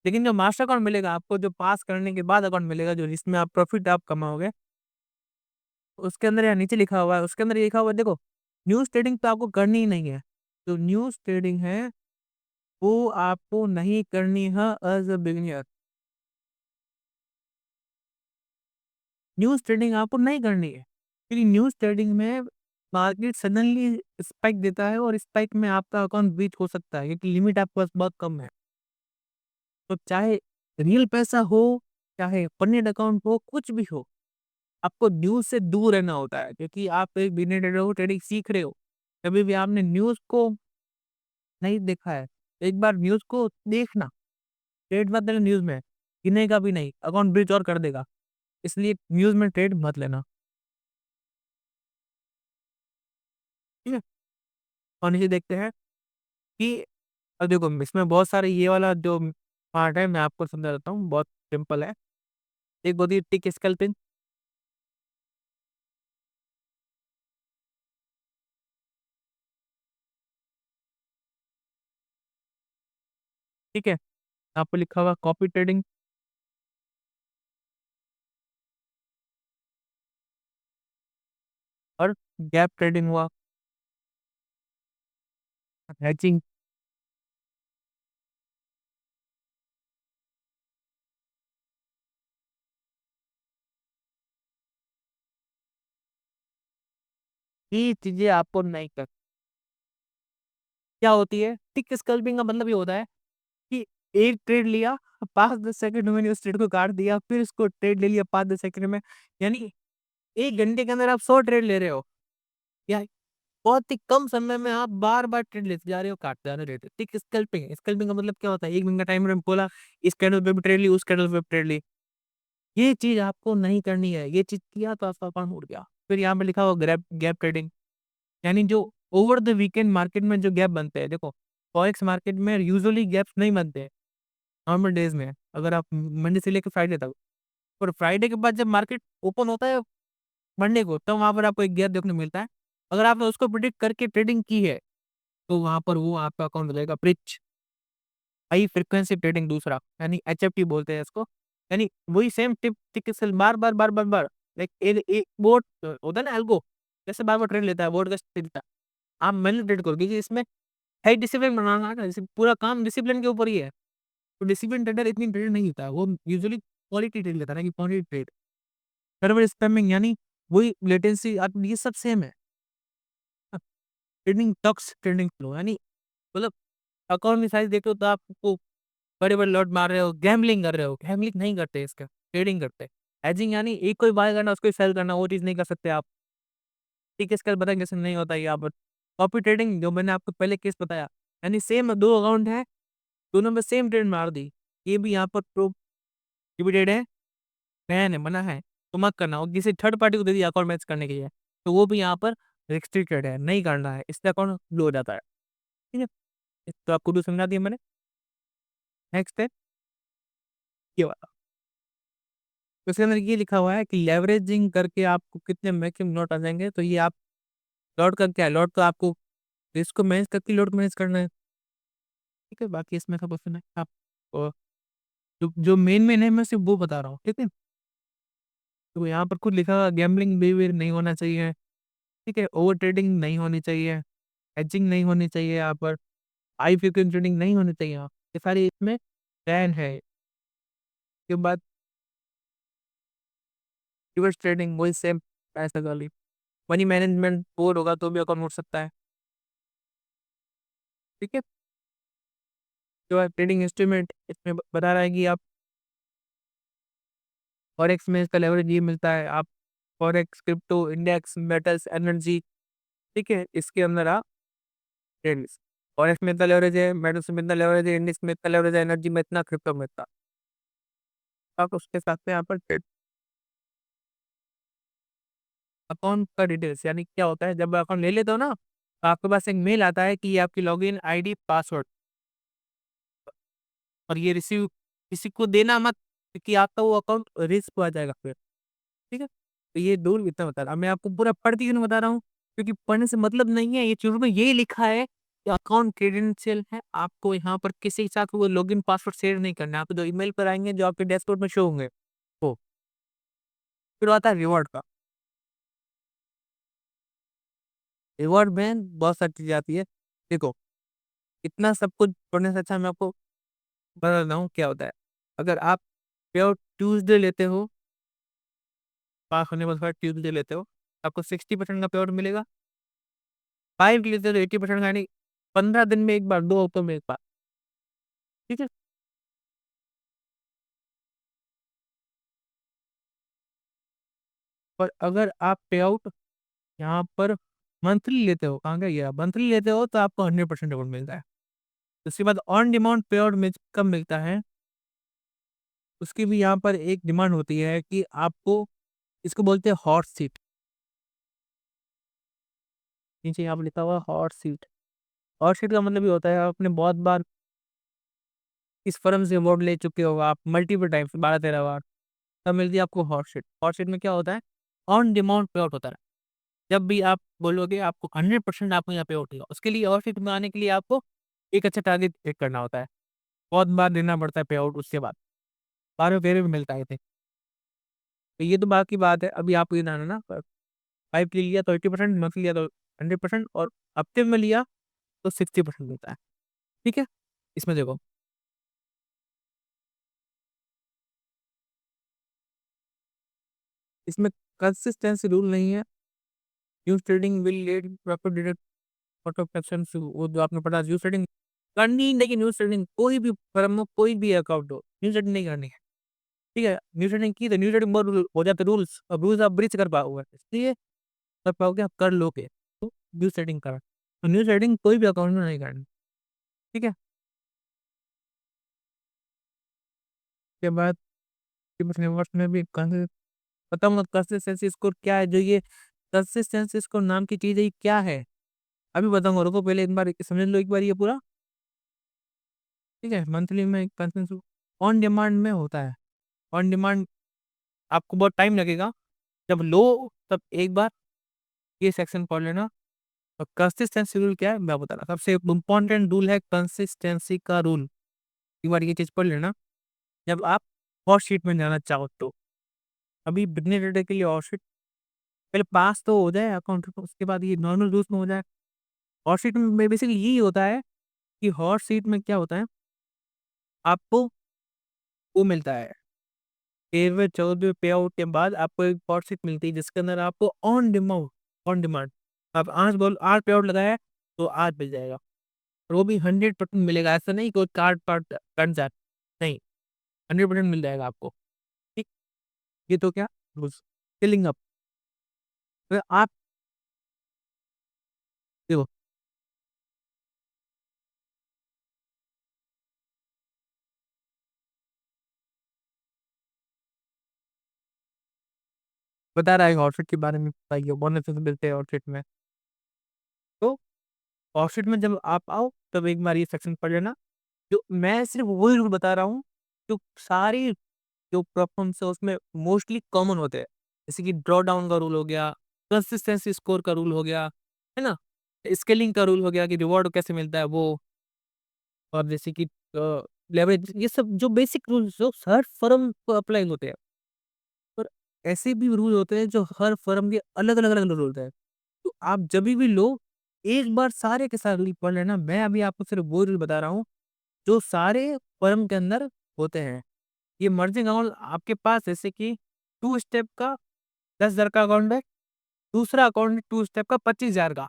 लेकिन जो मास्टर अकाउंट मिलेगा आपको, जो पास करने के बाद अकाउंट मिलेगा, जो जिसमें आप प्रॉफिट आप कमाओगे, उसके अंदर यहाँ नीचे लिखा हुआ है, उसके अंदर ये लिखा हुआ है देखो, न्यूज़ ट्रेडिंग तो आपको करनी ही नहीं है। जो न्यूज़ ट्रेडिंग है, वो आपको नहीं करनी है as a beginner. News trading आपको नहीं करनी है। क्योंकि न्यूज़ ट्रेडिंग में मार्केट सडनली स्पाइक देता है और स्पाइक में आपका अकाउंट ब्रीच हो सकता है क्योंकि लिमिट आपके पास बहुत कम है। तो चाहे रियल पैसा हो, चाहे फंडेड अकाउंट हो, कुछ भी हो, आपको न्यूज़ से दूर रहना होता है क्योंकि आप एक बिगिनर ट्रेडर हो, ट्रेडिंग सीख रहे हो। कभी भी आपने न्यूज़ को नहीं देखा है, एक बार न्यूज़ को देखना, ट्रेड मत लेना न्यूज़ में, गिनेगा भी नहीं, अकाउंट ब्रीच और कर देगा। इसलिए न्यूज़ में ट्रेड मत लेना, ठीक है? और नीचे देखते हैं कि अब देखो इसमें बहुत सारे ये वाला जो पार्ट है मैं आपको समझा देता हूँ, बहुत सिंपल है। एक होती है टिक स्कैल्पिंग, ठीक है? यहाँ पे लिखा हुआ कॉपी ट्रेडिंग और गैप ट्रेडिंग हुआ, हैचिंग, ये चीज़ें आपको नहीं कर। क्या होती है? टिक स्कैल्पिंग का मतलब ये होता है कि एक ट्रेड लिया, 5-10 सेकंड में मैंने उस ट्रेड को काट दिया, फिर उसको ट्रेड ले लिया 5-10 सेकंड में, यानी 1 घंटे के अंदर आप 100 ट्रेड ले रहे हो। या बहुत ही कम समय में आप बार-बार ट्रेड लेते जा रहे हो, काटते जा रहे हो, लेते टिक स्कैल्पिंग, स्कैल्पिंग का मतलब क्या होता है? 1 दिन का टाइम फ्रेम बोला, इस कैंडल पे भी ट्रेड ली, उस कैंडल पे भी ट्रेड ली। ये चीज़ आपको नहीं करनी है, ये चीज़ किया तो आपका अकाउंट उड़ गया। फिर यहाँ पे लिखा हुआ गैप गैप ट्रेडिंग, यानी जो ओवर द वीकेंड मार्केट में जो गैप बनते हैं, देखो फॉरेक्स मार्केट में यूजुअली गैप्स नहीं बनते हैं, नॉर्मल डेज़ में, अगर आप मंडे से लेके फ्राइडे तक। और फ्राइडे के बाद जब मार्केट ओपन होता है मंडे को, तब वहाँ पर आपको एक गैप देखने को मिलता है। अगर आपने उसको प्रेडिक्ट करके ट्रेडिंग की है, तो वहाँ पर वो आपका अकाउंट हो जाएगा ब्रिच, हाई फ्रीक्वेंसी ट्रेडिंग दूसरा, यानी एचएफटी बोलते हैं इसको। यानी वही सेम टिप टिक सेल बार बार बार बार बार, लाइक एक बोर्ड होता है ना एल्गो, जैसे बार बार ट्रेन लेता है बोर्ड का लेता है, आप मैनुअल ट्रेड करो, क्योंकि इसमें है डिसिप्लिन बनाना ना, जैसे पूरा काम डिसिप्लिन के ऊपर ही है। तो डिसिप्लिन ट्रेडर इतनी ट्रेड नहीं होता है, वो यूजुअली क्वालिटी ट्रेड लेता है ना, कि क्वांटिटी ट्रेड। सर्वर स्पैमिंग यानी वही लेटेंसी, आप ये सब सेम है। ट्रेडिंग टॉक्स, ट्रेडिंग फ्लो, यानी मतलब अकाउंट की साइज देखो तो आपको बड़े-बड़े लॉट मार रहे हो, गैम्बलिंग कर रहे हो। गैम्बलिंग नहीं करते इसका, ट्रेडिंग करते हैं। हेजिंग यानी एक को ही बाय करना, उसको ही सेल करना, वो चीज़ नहीं कर सकते आप। ठीक है, इसका बताएँ कैसे नहीं होता ये यहाँ पर। कॉपी ट्रेडिंग जो मैंने आपको पहले केस बताया, यानी सेम 2 अकाउंट हैं, दोनों में सेम ट्रेड मार दी। ये भी यहाँ पर प्रोहिबिटेड है, बैन है, मना है, तो मत करना। और किसी थर्ड पार्टी को दे दिया अकाउंट मैच करने के लिए, तो वो भी यहाँ पर रिस्ट्रिक्टेड है, नहीं करना है, इससे अकाउंट ब्लू हो जाता है। ठीक है? तो आपको भी समझा दिया मैंने। नेक्स्ट है ये वाला। तो इसके अंदर ये लिखा हुआ है कि लेवरेजिंग करके आपको कितने मैक्सिमम लॉट आ जाएँगे, तो ये आप लॉट का क्या है, लॉट तो आपको रिस्क को मैनेज करके लॉट मैनेज करना है। ठीक है? बाकी इसमें सब ऑप्शन है। आप अ, जो जो मेन है मैं सिर्फ़ वो बता रहा हूँ, ठीक है? तो यहाँ पर खुद लिखा हुआ गैम्बलिंग बिहेवियर नहीं होना चाहिए, ठीक है? ओवर ट्रेडिंग नहीं होनी चाहिए, हेजिंग नहीं होनी चाहिए यहाँ पर, हाई फ्रीक्वेंसी ट्रेडिंग नहीं होनी चाहिए यहाँ। ये सारी इसमें बैन है। उसके बाद रिवर्स ट्रेडिंग वही सेम पैसा वाली, मनी मैनेजमेंट बोर्ड होगा तो भी अकाउंट उठ सकता है, ठीक है? जो है ट्रेडिंग इंस्ट्रूमेंट इसमें बता रहा है कि आप फॉरेक्स में इसका लेवरेज ये मिलता है, आप forex, crypto, index, metals, energy, ठीक है? इसके अंदर आप ट्रेड्स, फॉरेक्स में इतना लेवरेज है, मेटल्स में इतना लेवरेज है, इंडेक्स में इतना लेवरेज है, एनर्जी में इतना, क्रिप्टो में इतना। आप उसके साथ में यहाँ पर ट्रेड अकाउंट का डिटेल्स, यानी क्या होता है जब अकाउंट ले लेते हो ना, तो आपके पास एक मेल आता है कि ये आपकी लॉगिन आईडी, पासवर्ड, और ये रिसीव किसी को देना मत, क्योंकि आपका वो अकाउंट रिस्क में आ जाएगा फिर, ठीक है? तो ये रूल इतना बता रहा, मैं आपको पूरा पढ़ के क्यों नहीं बता रहा हूँ, क्योंकि पढ़ने से मतलब नहीं है, ये शुरू में यही लिखा है कि अकाउंट क्रेडेंशियल है, आपको यहाँ पर किसी के साथ वो लॉगिन पासवर्ड शेयर नहीं करना है, आपको जो ईमेल पर आएँगे, जो आपके डैशबोर्ड में शो होंगे, वो। फिर आता है रिवॉर्ड का। रिवॉर्ड में बहुत सारी चीज़ें आती है। देखो, इतना सब कुछ पढ़ने से अच्छा मैं आपको बता देता हूँ क्या होता है। अगर आप पे-आउट ट्यूज़डे लेते हो, पास होने के बाद ट्यूज़डे लेते हो, आपको 60% का पे-आउट मिलेगा। 5 लेते हो तो 80% का, यानी 15 दिन में 1 बार, 2 हफ्तों में 1 बार, ठीक है? और अगर आप पे-आउट यहाँ पर मंथली लेते हो, कहाँ गया ये? मंथली लेते हो तो आपको 100% रिवॉर्ड मिलता है। उसके बाद ऑन डिमांड पे-आउट में कब मिलता है, उसकी भी यहाँ पर एक डिमांड होती है कि आपको, इसको बोलते हैं हॉट सीट। नीचे यहाँ पे लिखा हुआ है हॉट सीट। हॉट सीट का मतलब ये होता है आपने बहुत बार इस फर्म से अवार्ड ले चुके हो आप मल्टीपल टाइम्स, 12-13 बार, तब मिलती है आपको हॉट सीट। हॉट सीट में क्या होता है? ऑन डिमांड पे आउट होता है। जब भी आप बोलोगे आपको 100% आपको यहाँ पे आउट होगा। उसके लिए हॉट सीट में आने के लिए आपको एक अच्छा टारगेट हिट करना होता है। बहुत बार देना पड़ता है पे आउट, उसके बाद 12वें फेरे में मिलता है ये। तो ये तो बात की बात है। अभी आपको ये ध्यान है ना, 5 ले लिया तो 80%, मंथ लिया तो 100%, और हफ्ते में लिया तो 60% मिलता है। ठीक है? इसमें देखो, इसमें कंसिस्टेंसी रूल नहीं है। News trading will lead profit deduct out of actions, वो जो आपने पढ़ा, न्यूज़ ट्रेडिंग करनी ही नहीं, न्यूज़ ट्रेडिंग कोई भी फर्म हो, कोई भी अकाउंट हो, न्यूज़ ट्रेडिंग नहीं करनी है। ठीक है? न्यूज़ ट्रेडिंग की तो न्यूज़ ट्रेडिंग बहुत हो जाते रूल्स, अब रूल्स आप ब्रीच कर पाओगे, इसलिए कर पाओगे, आप कर लोगे, तो न्यूज़ ट्रेडिंग करा। तो न्यूज़ ट्रेडिंग कोई भी अकाउंट में नहीं करनी, ठीक है? उसके बाद यूनिवर्स में भी पता होगा कंसिस्टेंसी स्कोर क्या है, जो ये कंसिस्टेंसी स्कोर नाम की चीज़ है, ये क्या है? अभी बताऊँगा, रुको पहले एक बार समझ लो एक बार ये पूरा, ठीक है? मंथली में कंसिस्टेंसी ऑन डिमांड में होता है। ऑन डिमांड आपको बहुत टाइम लगेगा, जब लो तब एक बार ये सेक्शन पढ़ लेना। और कंसिस्टेंसी रूल क्या है मैं बता रहा, सबसे इम्पोर्टेंट रूल है कंसिस्टेंसी का रूल। एक बार ये चीज़ पढ़ लेना, जब आप हॉट शीट में जाना चाहो तो। अभी बिगनर ट्रेडर के लिए हॉट शीट पहले पास तो हो जाए अकाउंट, उसके बाद ये नॉर्मल यूज़ में हो जाए। हॉट शीट में बेसिकली यही होता है कि हॉट सीट में क्या होता है, आपको वो मिलता है 13वें-14वें पे आउट के बाद आपको एक हॉट सीट मिलती है जिसके अंदर आपको ऑन डिमांड आप आज पे आउट लगाया है, तो आज मिल जाएगा और वो भी 100% मिलेगा। ऐसा नहीं कि कार्ड पार्ट कट जाए, नहीं, 100% मिल जाएगा आपको। ठीक, ये तो क्या रूल्स फिलिंग अप। तो आप देखो, बता रहा है हॉट सीट के बारे में, बताइए बोनस मिलते हैं हॉट सीट में। तो हॉट सीट में जब आप आओ तब एक बार ये सेक्शन पढ़ लेना। जो मैं सिर्फ वही रूल बता रहा हूँ, जो सारी जो प्लेटफ़ॉर्म्स है उसमें मोस्टली कॉमन होते हैं। जैसे कि ड्रॉ डाउन का रूल हो गया, कंसिस्टेंसी स्कोर का रूल हो गया, है ना? स्केलिंग का रूल हो गया कि रिवॉर्ड कैसे मिलता है वो, और जैसे कि लेवरेज, ये सब जो बेसिक रूल्स जो हर फर्म को अप्लाई होते हैं। पर ऐसे भी रूल होते हैं जो हर फर्म के अलग-अलग रूल होते हैं। तो आप जभी भी लो, एक बार सारे के सारे रूल पढ़ लेना। मैं अभी आपको सिर्फ वो रूल बता रहा हूँ जो सारे फर्म के अंदर होते हैं। ये मर्जिंग अकाउंट आपके पास जैसे कि 2 स्टेप का 10,000 का अकाउंट है, दूसरा अकाउंट 2 स्टेप का 25,000 का।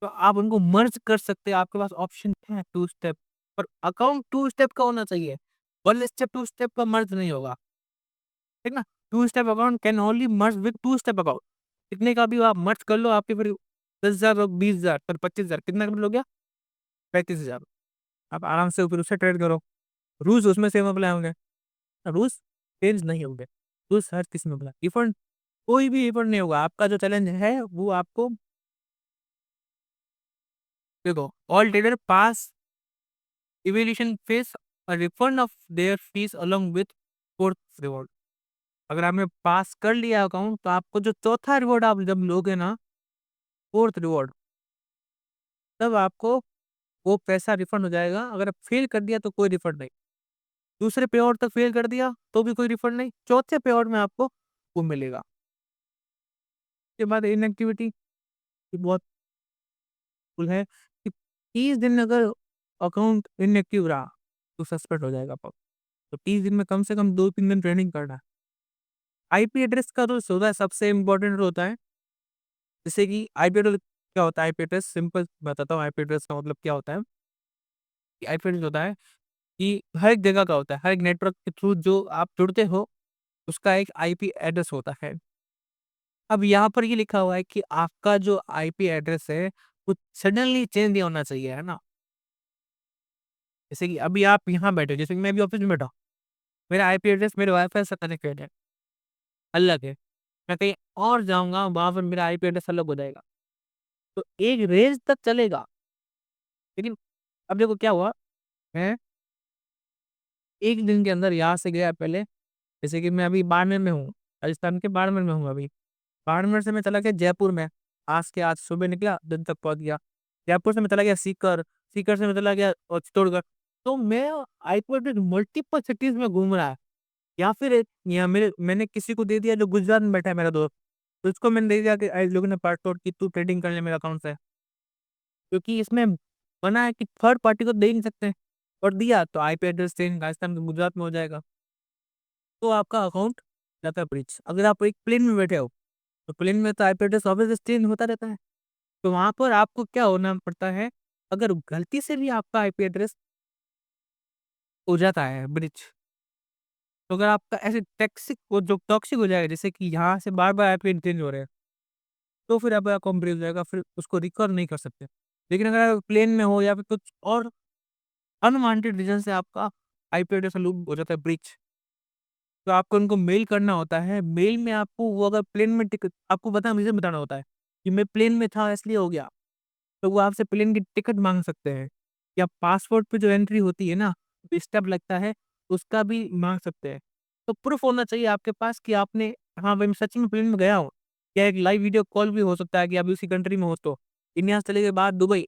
तो आप उनको मर्ज कर सकते हैं, आपके पास ऑप्शन है 2 स्टेप, पर अकाउंट 2 स्टेप का होना चाहिए। 1 स्टेप 2 स्टेप का मर्ज नहीं होगा, ठीक ना? 2 step account can only merge with 2 step account. कितने का भी आप मर्ज कर लो, आपके फिर 10,000 और 20,000 फिर 25,000 कितना कर लोगे? 35,000। आप आराम से फिर उससे ट्रेड करो। रूल्स उसमें सेम अप्लाई होंगे, रूल्स चेंज नहीं होंगे। रूल्स हर किसी में अप्लाई, रिफंड कोई भी रिफंड नहीं होगा। आपका जो चैलेंज है वो आपको देखो, all trader pass evaluation face a refund of their fees along with fourth reward. अगर आपने पास कर लिया अकाउंट तो आपको जो चौथा रिवॉर्ड आप जब लोगे ना, फोर्थ रिवॉर्ड, तब आपको वो पैसा रिफंड हो जाएगा। अगर आप फेल कर दिया तो कोई रिफंड नहीं। दूसरे पे आउट तक फेल कर दिया तो भी कोई रिफंड नहीं। चौथे पे आउट में आपको वो मिलेगा। उसके बाद इनएक्टिविटी बहुत रूल है कि 30 दिन अगर अकाउंट इनएक्टिव रहा तो सस्पेंड हो जाएगा अकाउंट। तो 30 दिन में कम से कम 2-3 दिन ट्रेनिंग करना है। आईपी एड्रेस का रूल्स होता है, सबसे इम्पोर्टेंट होता है। जैसे कि आईपी एड्रेस क्या होता है? आईपी एड्रेस सिंपल बताता हूँ, आईपी एड्रेस का मतलब क्या होता है? कि आईपी एड्रेस होता है कि हर एक जगह का होता है, हर एक नेटवर्क के थ्रू जो आप जुड़ते हो, उसका एक आईपी एड्रेस होता है। अब यहाँ पर ये लिखा हुआ है कि आपका जो आईपी एड्रेस है, वो सडनली चेंज नहीं होना चाहिए, है ना? जैसे कि अभी आप यहाँ बैठे हो, जैसे कि मैं अभी ऑफ़िस में बैठा हूँ, मेरा आईपी एड्रेस मेरे वाईफ़ाई से कनेक्टेड है, अलग है। मैं कहीं और जाऊँगा, वहाँ पर मेरा आईपी एड्रेस अलग हो जाएगा। तो एक रेंज तक चलेगा, लेकिन अब देखो क्या हुआ, मैं 1 दिन के अंदर यहाँ से गया पहले, जैसे कि मैं अभी बाड़मेर में हूँ, राजस्थान के बाड़मेर में हूँ अभी। बाड़मेर से मैं चला गया जयपुर में, आज सुबह निकला, दिन तक पहुँच गया। जयपुर से मैं चला गया सीकर, सीकर से मैं चला गया चित्तौड़गढ़। तो मैं आईपी एड्रेस मल्टीपल सिटीज़ में घूम रहा है। या फिर एक या मैंने किसी को दे दिया जो गुजरात में बैठा है मेरा दोस्त, तो उसको मैंने दे दिया कि इस लोगों ने पासवर्ड कि तू ट्रेडिंग कर ले मेरे अकाउंट से। क्योंकि इसमें मना है कि थर्ड पार्टी को दे ही नहीं सकते, और दिया तो आईपी एड्रेस चेंज राजस्थान में गुजरात में हो जाएगा, तो आपका अकाउंट जाता है ब्रीच। अगर आप एक प्लेन में बैठे हो, तो प्लेन में तो आईपी एड्रेस ऑब्वियसली चेंज होता रहता है। तो वहाँ पर आपको क्या होना पड़ता है, अगर गलती से भी आपका आईपी एड्रेस हो जाता है ब्रीच, तो अगर आपका ऐसे टॉक्सिक हो जाएगा, जैसे कि यहाँ से बार-बार आईपी चेंज हो रहे हैं, तो फिर आपका अकाउंट ब्रीच हो जाएगा, फिर उसको रिकवर नहीं कर सकते। लेकिन अगर आप प्लेन में हो या फिर कुछ और अनवांटेड रीज़न से आपका आईपी एड्रेस लूप हो जाता है ब्रीच, तो आपको उनको मेल करना होता है। मेल में आपको वो अगर प्लेन में टिकट आपको रीज़न बताना होता है कि मैं प्लेन में था इसलिए हो गया। तो वो आपसे प्लेन की टिकट माँग सकते हैं, या पासपोर्ट पे जो एंट्री होती है ना, स्टैम्प लगता है, उसका भी माँग सकते हैं। तो प्रूफ़ होना चाहिए आपके पास कि आपने हाँ, भाई मैं सच में प्लेन में गया हूँ। या एक लाइव वीडियो कॉल भी हो सकता है कि आप उसी कंट्री में हो तो। इंडिया से चले गए बाहर दुबई,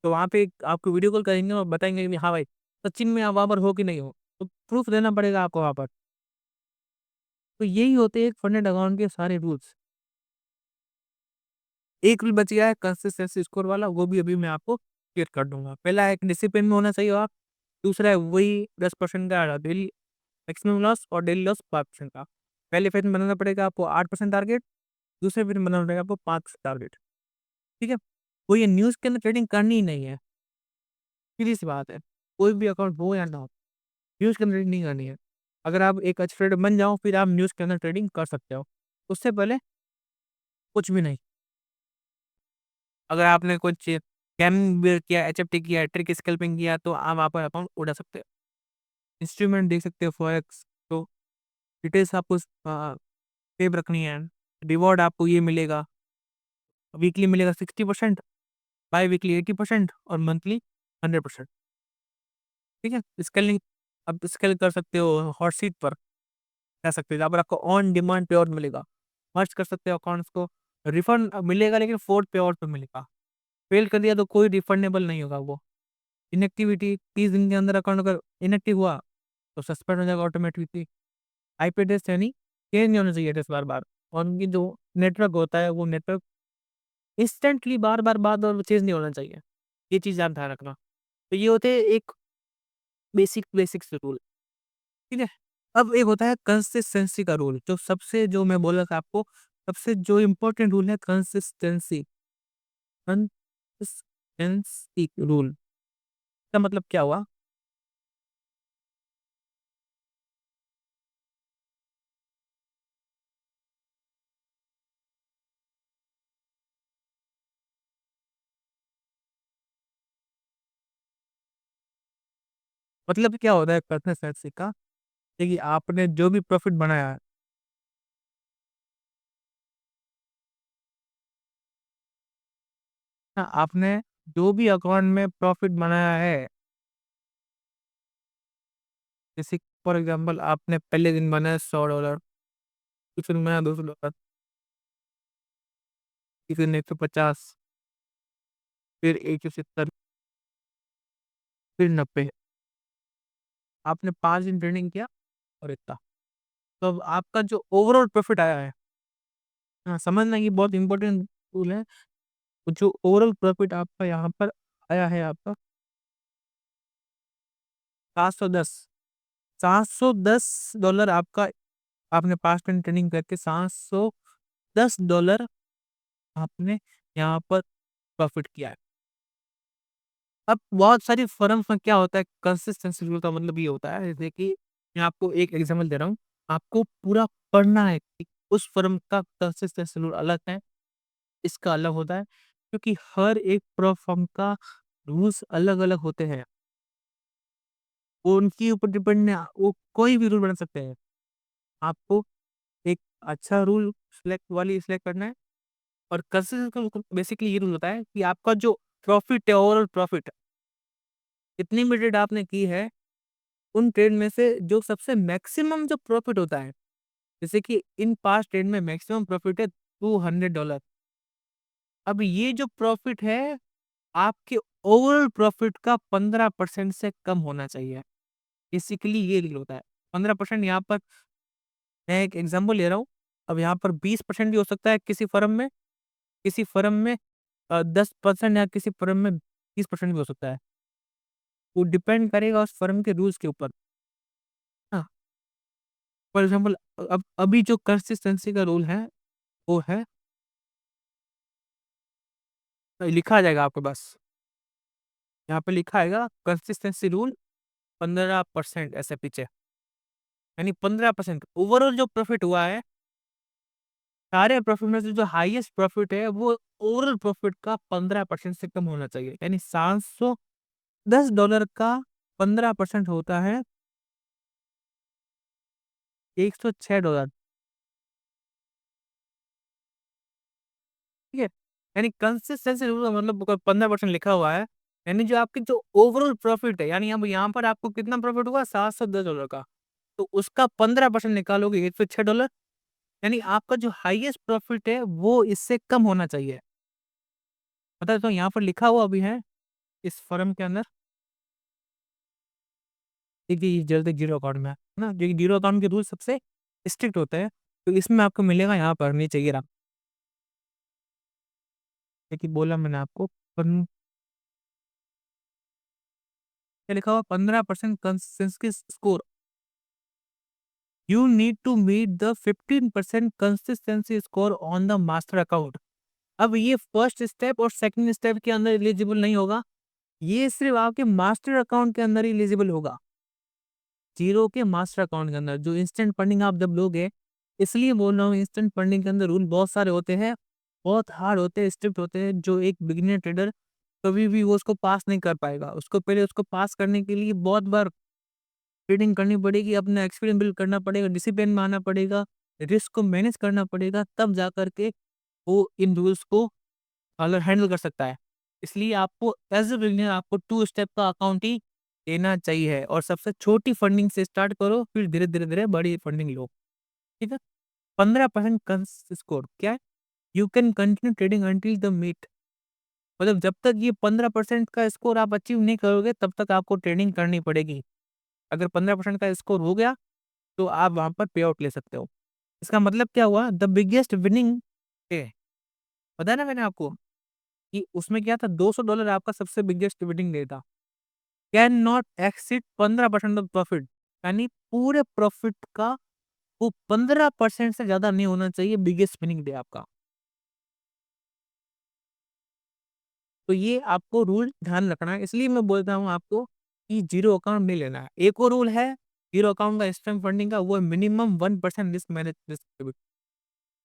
तो वहाँ पे आपको वीडियो कॉल करेंगे और बताएँगे कि हाँ भाई, सच्ची में आप वहाँ पर हो कि नहीं हो। तो प्रूफ़ देना पड़ेगा आपको वहाँ पर। तो यही होते हैं एक फंडेड अकाउंट के सारे रूल्स। एक रूल बच गया है कंसिस्टेंसी स्कोर वाला, वो भी अभी मैं आपको क्लियर कर दूँगा। पहला है कि डिसिप्लिन में होना चाहिए आप, दूसरा है वही 10% का डेली मैक्सिमम लॉस और डेली लॉस 5% का। पहले फेज़ में बनाना पड़ेगा आपको 8% टारगेट, दूसरे फेज़ में बनाना पड़ेगा आपको 5% टारगेट, ठीक है? तो ये न्यूज़ के अंदर ट्रेडिंग करनी ही नहीं है, सीधी-सी बात है। कोई भी अकाउंट हो या ना हो, न्यूज़ के अंदर ट्रेडिंग नहीं करनी है। अगर आप एक अच्छे ट्रेडर बन जाओ, फिर आप न्यूज़ के अंदर ट्रेडिंग कर सकते हो। उससे पहले कुछ भी नहीं। अगर आपने कुछ कैमबेर किया, एचएफटी किया, ट्रिक स्कैल्पिंग किया तो आप वहाँ पर अकाउंट उड़ा सकते हो। इंस्ट्रूमेंट देख सकते हो फॉरेक्स, तो डिटेल्स आपको सेव रखनी है। रिवॉर्ड आपको ये मिलेगा, वीकली मिलेगा 60%, बाई वीकली 80% और मंथली 100%, ठीक है? स्केलिंग आप स्केल कर सकते हो, हॉट सीट पर जा सकते हो, जहाँ पर आपको ऑन डिमांड पे आउट मिलेगा। मर्ज कर सकते हो अकाउंट्स को, रिफंड मिलेगा लेकिन 4th पे आउट पे मिलेगा। फेल कर दिया तो कोई रिफंडेबल नहीं होगा वो। इनएक्टिविटी 30 दिन के अंदर अकाउंट अगर इनएक्टिव हुआ तो सस्पेंड हो जाएगा ऑटोमेटिकली। आईपी एड्रेस यानी चेंज नहीं होना चाहिए एड्रेस बार-बार, और उनकी जो नेटवर्क होता है वो नेटवर्क इंस्टेंटली बार-बार बार-बार चेंज नहीं होना चाहिए। ये चीज़ आप ध्यान रखना। तो ये होते हैं एक बेसिक्स रूल, ठीक है? अब एक होता है कंसिस्टेंसी का रूल, जो सबसे जो मैं बोला था आपको, सबसे जो इम्पोर्टेंट रूल है कंसिस्टेंसी। कंसिस्टेंसी रूल का मतलब क्या हुआ? मतलब क्या होता है कंसिस्टेंसी का? देखिए आपने जो भी प्रॉफिट बनाया है ना, आपने जो भी अकाउंट में प्रॉफिट बनाया है, जैसे फॉर एग्जांपल आपने पहले दिन बनाया $100, दूसरे दिन बनाया $200, तीसरे दिन 150, फिर 170, फिर 90। आपने 5 दिन ट्रेडिंग किया और इतना। तो अब आपका जो ओवरऑल प्रॉफिट आया है, हाँ, समझना ये बहुत इंपॉर्टेंट रूल है। जो ओवरऑल प्रॉफिट आपका यहाँ पर आया है आपका 710, $710 आपका, आपने 5 दिन ट्रेडिंग करके $710 आपने यहाँ पर प्रॉफिट किया है। अब बहुत सारी फर्म्स में क्या होता है कंसिस्टेंसी रूल का मतलब ये होता है, जैसे कि मैं आपको एक एग्जांपल दे रहा हूँ, आपको पूरा पढ़ना है कि उस फर्म का कंसिस्टेंसी रूल अलग है, इसका अलग होता है, क्योंकि हर एक प्रो फर्म का रूल्स अलग-अलग होते हैं। वो उनके ऊपर डिपेंड नहीं, वो कोई भी रूल बना सकते हैं। आपको एक अच्छा रूल सिलेक्ट करना है, और कंसिस्टेंसी का बेसिकली ये रूल होता है कि आपका जो प्रॉफिट है, ओवरऑल प्रॉफिट कितनी भी ट्रेड आपने की है, उन ट्रेड में से जो सबसे मैक्सिमम जो प्रॉफिट होता है, जैसे कि इन पास्ट ट्रेड में मैक्सिमम प्रॉफिट है $200। अब ये जो प्रॉफिट है, आपके ओवरऑल प्रॉफिट का 15% से कम होना चाहिए। बेसिकली ये रूल होता है। 15% यहाँ पर मैं एक एग्जांपल ले रहा हूँ। अब यहाँ पर 20% भी हो सकता है किसी फर्म में 10% या किसी फर्म में 20% भी हो सकता है। वो डिपेंड करेगा उस फर्म के रूल्स के ऊपर। हाँ, फॉर एग्जांपल अब अभी जो कंसिस्टेंसी का रूल है, वो है, लिखा आ जाएगा आपके पास। यहाँ पे लिखा आएगा कंसिस्टेंसी रूल 15% ऐसे पीछे, यानी 15% ओवरऑल जो प्रॉफिट हुआ है, सारे प्रॉफिट में से जो हाईएस्ट प्रॉफिट है वो ओवरऑल प्रॉफिट का 15% से कम होना चाहिए। यानी $710 का 15% होता है $106, ठीक है? यानी कंसिस्टेंसी रूल का मतलब 15% लिखा हुआ है, यानी जो आपकी जो ओवरऑल प्रॉफिट है, यानी अब यहाँ पर आपको कितना प्रॉफिट हुआ $710 का, तो उसका 15% निकालोगे $106, यानी आपका जो हाईएस्ट प्रॉफिट है वो इससे कम होना चाहिए। पता है, तो यहाँ पर लिखा हुआ भी है इस फर्म के अंदर, देखिए ये जल्द जीरो अकाउंट में है ना, जो जीरो अकाउंट के रूल सबसे स्ट्रिक्ट होते हैं। तो इसमें आपको मिलेगा यहाँ पर नीचे गिरा, देखिए बोला मैंने आपको क्या लिखा हुआ, 15% consistency score, you need to meet the 15% consistency score on the master account. अब ये फर्स्ट स्टेप और सेकंड स्टेप के अंदर एलिजिबल नहीं होगा, ये सिर्फ आपके मास्टर अकाउंट के अंदर ही एलिजिबल होगा। जीरो के मास्टर अकाउंट के अंदर जो इंस्टेंट फंडिंग आप जब लोगे, इसलिए बोल रहा हूँ इंस्टेंट फंडिंग के अंदर रूल बहुत सारे होते हैं, बहुत हार्ड होते हैं, स्ट्रिक्ट होते हैं, जो एक बिगिनर ट्रेडर कभी भी वो उसको पास नहीं कर पाएगा। उसको पहले उसको पास करने के लिए बहुत बार ट्रेडिंग करनी पड़ेगी, अपना एक्सपीरियंस बिल्ड करना पड़ेगा, डिसिप्लिन में आना पड़ेगा, रिस्क को मैनेज करना पड़ेगा, तब जा करके वो इन रूल्स को अगर हैंडल कर सकता है। इसलिए आपको एज़ अ बिगिनर आपको 2 स्टेप का अकाउंट ही लेना चाहिए और सबसे छोटी फंडिंग से स्टार्ट करो, फिर धीरे-धीरे बड़ी फंडिंग लो, ठीक है? 15% कंस स्कोर क्या है? You can continue trading until the meet, मतलब जब तक ये 15% का स्कोर आप अचीव नहीं करोगे, तब तक आपको ट्रेडिंग करनी पड़ेगी। अगर 15% का स्कोर हो गया, तो आप वहाँ पर पे आउट ले सकते हो। इसका मतलब क्या हुआ? द बिगेस्ट विनिंग डे, बताया ना मैंने आपको कि उसमें क्या था, $200 आपका सबसे बिगेस्ट विनिंग डे था। Can not exceed 15% of profit, यानी पूरे प्रॉफिट का वो 15% से ज़्यादा नहीं होना चाहिए बिगेस्ट विनिंग डे आपका। तो ये आपको रूल ध्यान रखना है, इसलिए मैं बोलता हूँ आपको कि जीरो अकाउंट नहीं लेना है। एक और रूल है जीरो अकाउंट का इंस्टेंट फंडिंग का, वो है मिनिमम 1% रिस्क मैनेज रिस्क,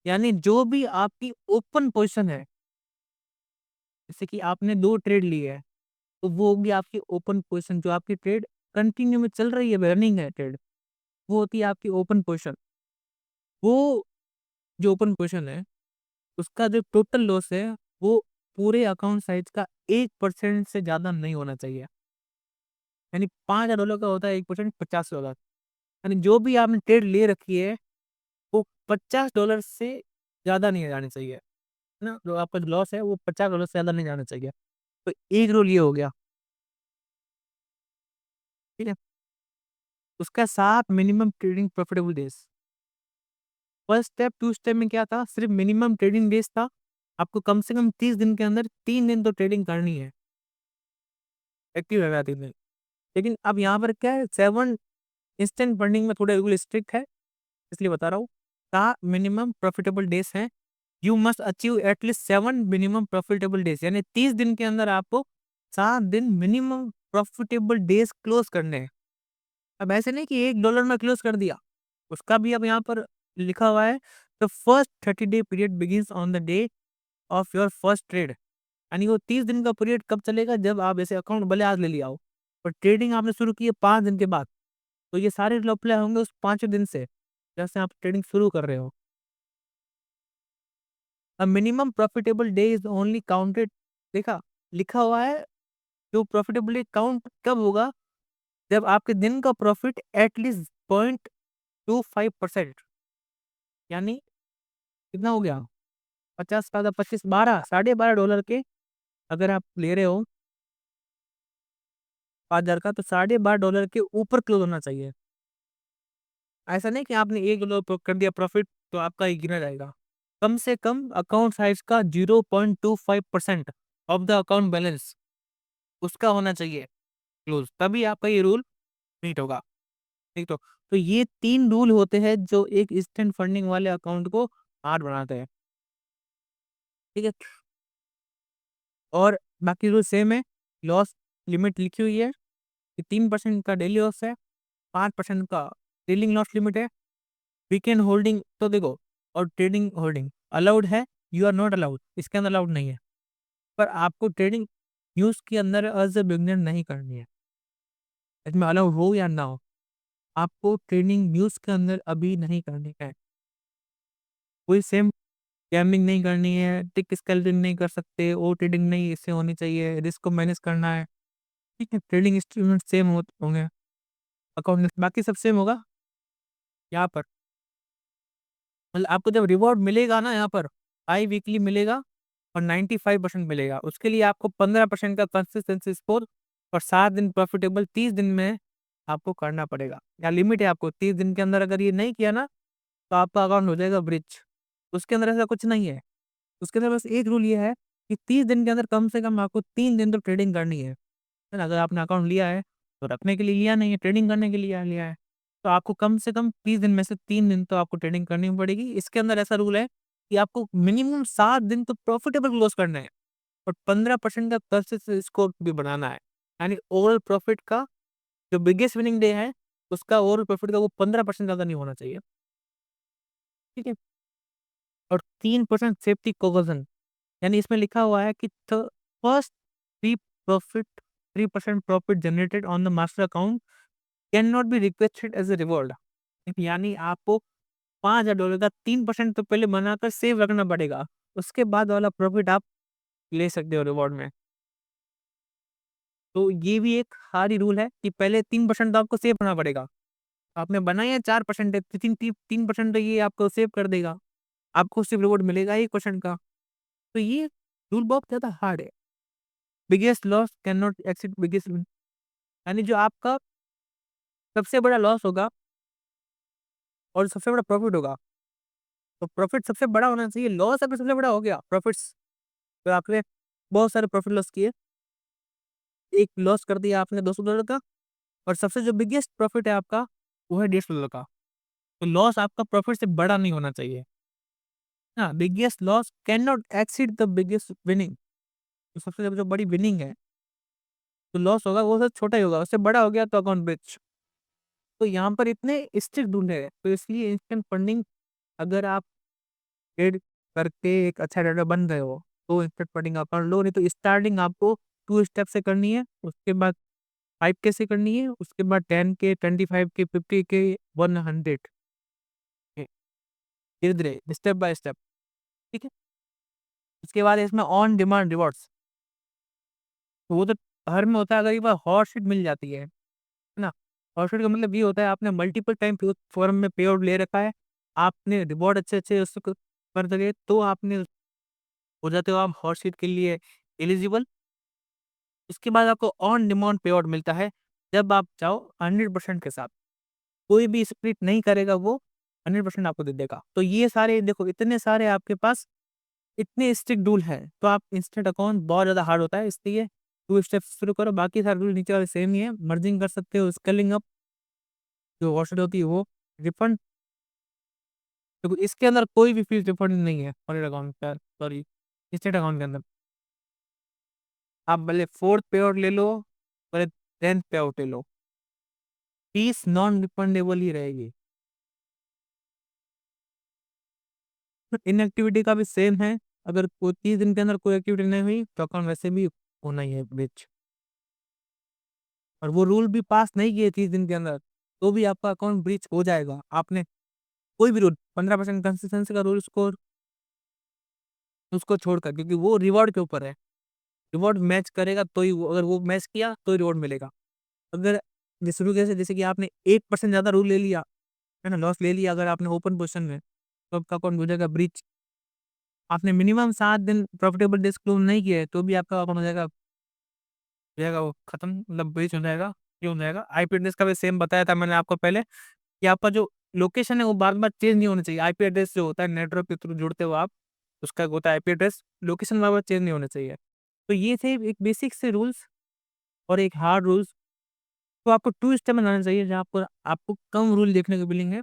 यानी जो भी आपकी ओपन पोजीशन है, जैसे कि आपने 2 ट्रेड लिए हैं, तो वो होगी आपकी ओपन पोजीशन, जो आपकी ट्रेड कंटिन्यू में चल रही है, रनिंग है ट्रेड, वो होती है आपकी ओपन पोजीशन। वो जो ओपन पोजीशन है, उसका जो टोटल लॉस है, वो पूरे अकाउंट साइज़ का 1% से ज़्यादा नहीं होना चाहिए। यानी $5000 का होता है 1%, $50, यानी जो भी आपने ट्रेड ले रखी है, वो $50 से ज़्यादा नहीं जानी चाहिए, है ना? जो आपका लॉस है, वो $50 से ज़्यादा नहीं जाना चाहिए। तो एक रूल ये हो गया, ठीक है? उसका साथ minimum trading profitable days. First step, 2 step में क्या था? सिर्फ मिनिमम ट्रेडिंग डेज़ था। आपको कम से कम 30 दिन के अंदर 3 दिन तो ट्रेडिंग करनी है, एक्टिव रहना 3 दिन। लेकिन अब यहाँ पर क्या है, 7 इंस्टेंट फंडिंग में थोड़े रूल स्ट्रिक्ट है, इसलिए बता रहा हूँ। का मिनिमम प्रॉफिटेबल डेज़ हैं, you must achieve at least 7 minimum profitable days, यानी 30 दिन के अंदर आपको 7 दिन मिनिमम प्रॉफिटेबल डेज़ क्लोज़ करने हैं। अब ऐसे नहीं कि $1 में क्लोज़ कर दिया, उसका भी अब यहाँ पर लिखा हुआ है, the first 30 day period begins on the day of your first trade, यानी वो 30 दिन का पीरियड कब चलेगा? जब आप ऐसे अकाउंट भले आज ले लिया हो, पर ट्रेडिंग आपने शुरू की है 5 दिन के बाद, तो ये सारे रूल अप्लाई होंगे उस 5वें दिन से, जैसे आप ट्रेडिंग शुरू कर रहे हो। A minimum profitable day is only counted, देखा, लिखा हुआ है, जो प्रॉफिटेबल डे काउंट कब होगा? जब आपके दिन का प्रॉफिट एटलीस्ट 0.25%, यानी कितना हो गया? 50 का 25, 12, $12.5 के अगर आप ले रहे हो 5000 का, तो $12.5 के ऊपर क्लोज़ होना चाहिए। ऐसा नहीं कि आपने $1 कर दिया प्रॉफिट, तो आपका ये गिना जाएगा। कम से कम अकाउंट साइज़ का 0.25% ऑफ द अकाउंट बैलेंस उसका होना चाहिए क्लोज़, तभी आपका ये रूल मीट होगा। ठीक तो ये 3 रूल होते हैं जो एक इंस्टेंट फंडिंग वाले अकाउंट को हार्ड बनाते हैं। ठीक है? और बाकी रूल सेम है, लॉस लिमिट लिखी हुई है कि 3% का डेली लॉस है, 5% का ट्रेलिंग लॉस लिमिट है, वीकेंड होल्डिंग तो देखो, और ट्रेडिंग होल्डिंग अलाउड है, यू आर नॉट अलाउड, इसके अंदर अलाउड नहीं है। पर आपको ट्रेडिंग न्यूज़ के अंदर एज़ अ बिगिनर नहीं करनी है। इसमें अलाउड हो या ना हो, आपको ट्रेडिंग न्यूज़ के अंदर अभी नहीं करनी है। कोई सेम गैम्बलिंग नहीं करनी है, टिक स्कैल्पिंग नहीं कर सकते, ओवर ट्रेडिंग नहीं इससे होनी चाहिए, रिस्क को मैनेज करना है। ठीक है? ट्रेडिंग इंस्ट्रूमेंट सेम होंगे, अकाउंट बाकी सब सेम होगा यहाँ पर। मतलब आपको जब रिवॉर्ड मिलेगा ना यहाँ पर, आई वीकली मिलेगा और 95% मिलेगा। उसके लिए आपको 15% का कंसिस्टेंसी स्कोर और 7 दिन प्रॉफिटेबल 30 दिन में आपको करना पड़ेगा। या लिमिट है आपको 30 दिन के अंदर, अगर ये नहीं किया ना, तो आपका अकाउंट हो जाएगा ब्रिज। उसके अंदर ऐसा कुछ नहीं है। उसके अंदर बस एक रूल ये है कि 30 दिन के अंदर कम से कम आपको 3 दिन तो ट्रेडिंग करनी है ना? अगर आपने अकाउंट लिया है तो रखने के लिए लिया नहीं है, ट्रेडिंग करने के लिए लिया है, तो आपको कम से कम 30 दिन में से 3 दिन तो आपको ट्रेडिंग करनी पड़ेगी। इसके अंदर ऐसा रूल है कि आपको मिनिमम 7 दिन तो प्रॉफिटेबल क्लोज करना है और 15% का कंसिस्टेंट स्कोर भी बनाना है। यानी ओवरऑल प्रॉफिट का जो बिगेस्ट विनिंग डे है, उसका ओवरऑल प्रॉफिट का वो 15% ज़्यादा नहीं होना चाहिए। ठीक है? और 3% सेफ्टी कोवेशन, यानी इसमें लिखा हुआ है कि first 3 profit 3% profit generated on the master account can not be requested as a reward. यानी आपको $5,000 का 3% तो पहले बनाकर सेव रखना पड़ेगा। उसके बाद वाला प्रॉफिट आप ले सकते हो रिवॉर्ड में। तो ये भी एक हार्ड रूल है कि पहले 3% तो आपको सेव करना पड़ेगा। आपने बनाया है 4% है, 3% तो ये आपको सेव कर देगा। आपको सिर्फ रिवॉर्ड मिलेगा 1% का। तो ये रूल बहुत ज़्यादा हार्ड है। Biggest loss can not exceed biggest win, यानी जो आपका सबसे बड़ा लॉस होगा और सबसे बड़ा प्रॉफिट होगा, तो प्रॉफिट सबसे बड़ा होना चाहिए। लॉस अगर सबसे बड़ा हो गया, प्रॉफिट्स तो आपने बहुत सारे प्रॉफिट लॉस किए, एक लॉस कर दिया आपने $200 का, और सबसे जो बिगेस्ट प्रॉफिट है आपका वो है $150 का। तो लॉस आपका प्रॉफिट से बड़ा नहीं होना चाहिए। हाँ, biggest loss can not exceed the biggest winning. तो सबसे जो बड़ी विनिंग है, तो लॉस होगा वो सब छोटा ही होगा, उससे बड़ा हो गया तो अकाउंट ब्रिज। तो यहाँ पर इतने स्ट्रिक्ट रूल है, तो इसलिए इंस्टेंट फंडिंग अगर आप ट्रेड करके एक अच्छा ट्रेडर बन गए हो तो इंस्टेंट फंडिंग अकाउंट लो। नहीं तो स्टार्टिंग आपको 2 स्टेप से करनी है, उसके बाद 5K से करनी है, उसके बाद 10K, 25K, 50K, 100 के, धीरे धीरे स्टेप बाय स्टेप। ठीक है? उसके बाद इसमें ऑन डिमांड रिवॉर्ड्स, तो वो तो हर में होता है। अगर एक बार हॉट सीट मिल जाती है ना? हॉट सीट का मतलब ये होता है आपने मल्टीपल टाइम फॉर्म में पे आउट ले रखा है, आपने रिवॉर्ड अच्छे अच्छे उसको कर सके, तो आपने हो जाते हो आप हॉट सीट के लिए एलिजिबल। इसके बाद आपको ऑन डिमांड पे आउट मिलता है, जब आप चाहो 100% के साथ। कोई भी स्प्लिट नहीं करेगा, वो 100% आपको दे देगा। तो ये सारे देखो, इतने सारे आपके पास इतने स्ट्रिक्ट रूल हैं, तो आप इंस्टेंट अकाउंट बहुत ज़्यादा हार्ड होता है, इसलिए 2 स्टेप्स शुरू करो। बाकी सारे रूल नीचे वाले सेम ही है, मर्जिंग कर सकते हो, स्केलिंग अप जो ऑप्शन होती है वो, रिफंड। देखो इसके अंदर कोई भी फीस रिफंड नहीं है फॉरेन अकाउंट का, सॉरी इंस्टेंट अकाउंट के अंदर। आप भले 4th पे आउट ले लो, भले 10th पे आउट ले लो, फीस नॉन रिफंडेबल ही रहेगी। इनएक्टिविटी का भी सेम है, अगर कोई 30 दिन के अंदर कोई एक्टिविटी नहीं हुई तो अकाउंट वैसे भी होना ही है ब्रिज। और वो रूल भी पास नहीं किए 30 दिन के अंदर, तो भी आपका अकाउंट ब्रिज हो जाएगा। आपने कोई भी रूल 15% कंसिस्टेंसी का रूल स्कोर उसको छोड़कर, क्योंकि वो रिवॉर्ड के ऊपर है। रिवॉर्ड मैच करेगा तो ही अगर वो मैच किया तो ही रिवॉर्ड मिलेगा। अगर शुरू कैसे, जैसे कि आपने 1% ज्यादा रूल ले लिया है ना, लॉस ले लिया, अगर आपने ओपन पोजिशन में, तो आपका अकाउंट हो जाएगा ब्रिज। आपने मिनिमम 7 दिन प्रॉफिटेबल डेज क्लोज नहीं किए तो भी आपका अकाउंट हो जाएगा वो खत्म, मतलब ब्रिज हो जाएगा, ये हो जाएगा। आईपी एड्रेस का भी सेम बताया था मैंने आपको पहले कि आपका जो लोकेशन है वो बार-बार चेंज नहीं होना चाहिए। आईपी एड्रेस जो होता है, नेटवर्क के थ्रू जुड़ते हो आप, उसका होता है आईपी एड्रेस, लोकेशन बार-बार चेंज नहीं होना चाहिए। तो ये थे एक बेसिक से रूल्स और एक हार्ड रूल्स। तो आपको 2 स्टेप बनाना चाहिए जहाँ पर आपको कम रूल देखने को मिलेंगे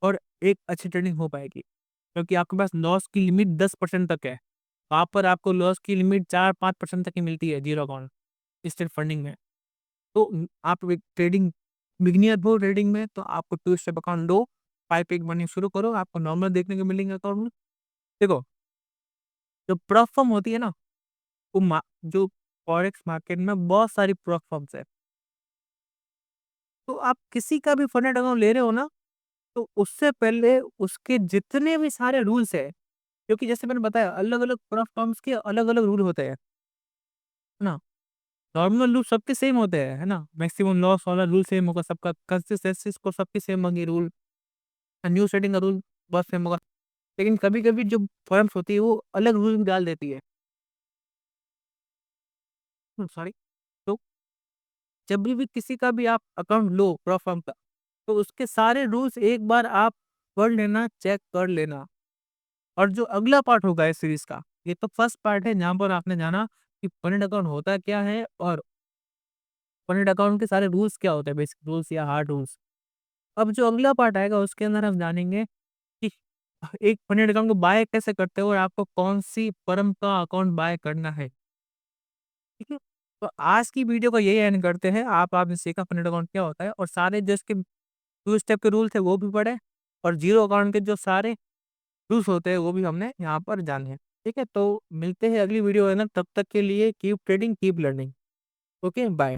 और एक अच्छी ट्रेडिंग हो पाएगी। क्योंकि आपके पास लॉस की लिमिट 10% तक है। वहाँ पर आपको लॉस की लिमिट 4-5% तक ही मिलती है ज़ीरो अकाउंट इंस्टेंट फंडिंग में। तो आप एक ट्रेडिंग बिगिनियर हो ट्रेडिंग में, तो आपको 2 स्टेप अकाउंट लो, 5 एक मनी शुरू करो, आपको नॉर्मल देखने को मिलेंगे अकाउंट में। देखो, जो प्रोफ फर्म होती है ना, वो जो फॉरेक्स मार्केट में बहुत सारी प्रोफ फर्म्स है। तो आप किसी का भी फंडेड अकाउंट ले रहे हो ना, तो उससे पहले उसके जितने भी सारे रूल्स है, क्योंकि जैसे मैंने बताया अलग-अलग प्रोफ फर्म्स के अलग-अलग रूल होते हैं, है ना? नॉर्मल रूल सबके सेम होते हैं, है ना? मैक्सिमम लॉस वाला रूल सेम होगा सबका, कंसिस्टेंसी को सबकी सेम होंगी रूल, न्यू सेटिंग का रूल बहुत सेम होगा। लेकिन कभी-कभी जो फर्म्स होती है वो अलग रूल डाल देती है। सॉरी। तो जब भी किसी का भी आप अकाउंट लो प्रो फर्म का, तो उसके सारे रूल्स एक बार आप पढ़ लेना, चेक कर लेना। और जो अगला पार्ट होगा इस सीरीज़ का, ये तो फर्स्ट पार्ट है जहाँ पर आपने जाना कि करंट अकाउंट होता क्या है और करंट अकाउंट के सारे रूल्स क्या होते हैं, बेसिक रूल्स या हार्ड रूल्स। अब जो अगला पार्ट आएगा उसके अंदर हम जानेंगे कि एक फंडेड अकाउंट को बाय कैसे करते हो और आपको कौन-सी फर्म का अकाउंट बाय करना है, ठीक है? तो आज की वीडियो को यही एंड करते हैं। आपने सीखा फंडेड अकाउंट क्या होता है और सारे जो इसके 2 स्टेप के रूल थे वो भी पढ़े और ज़ीरो अकाउंट के जो सारे रूल्स होते हैं वो भी हमने यहाँ पर जाने हैं। ठीक है? तो मिलते हैं अगली वीडियो में ना, तब तक के लिए keep trading, keep learning. Okay, bye.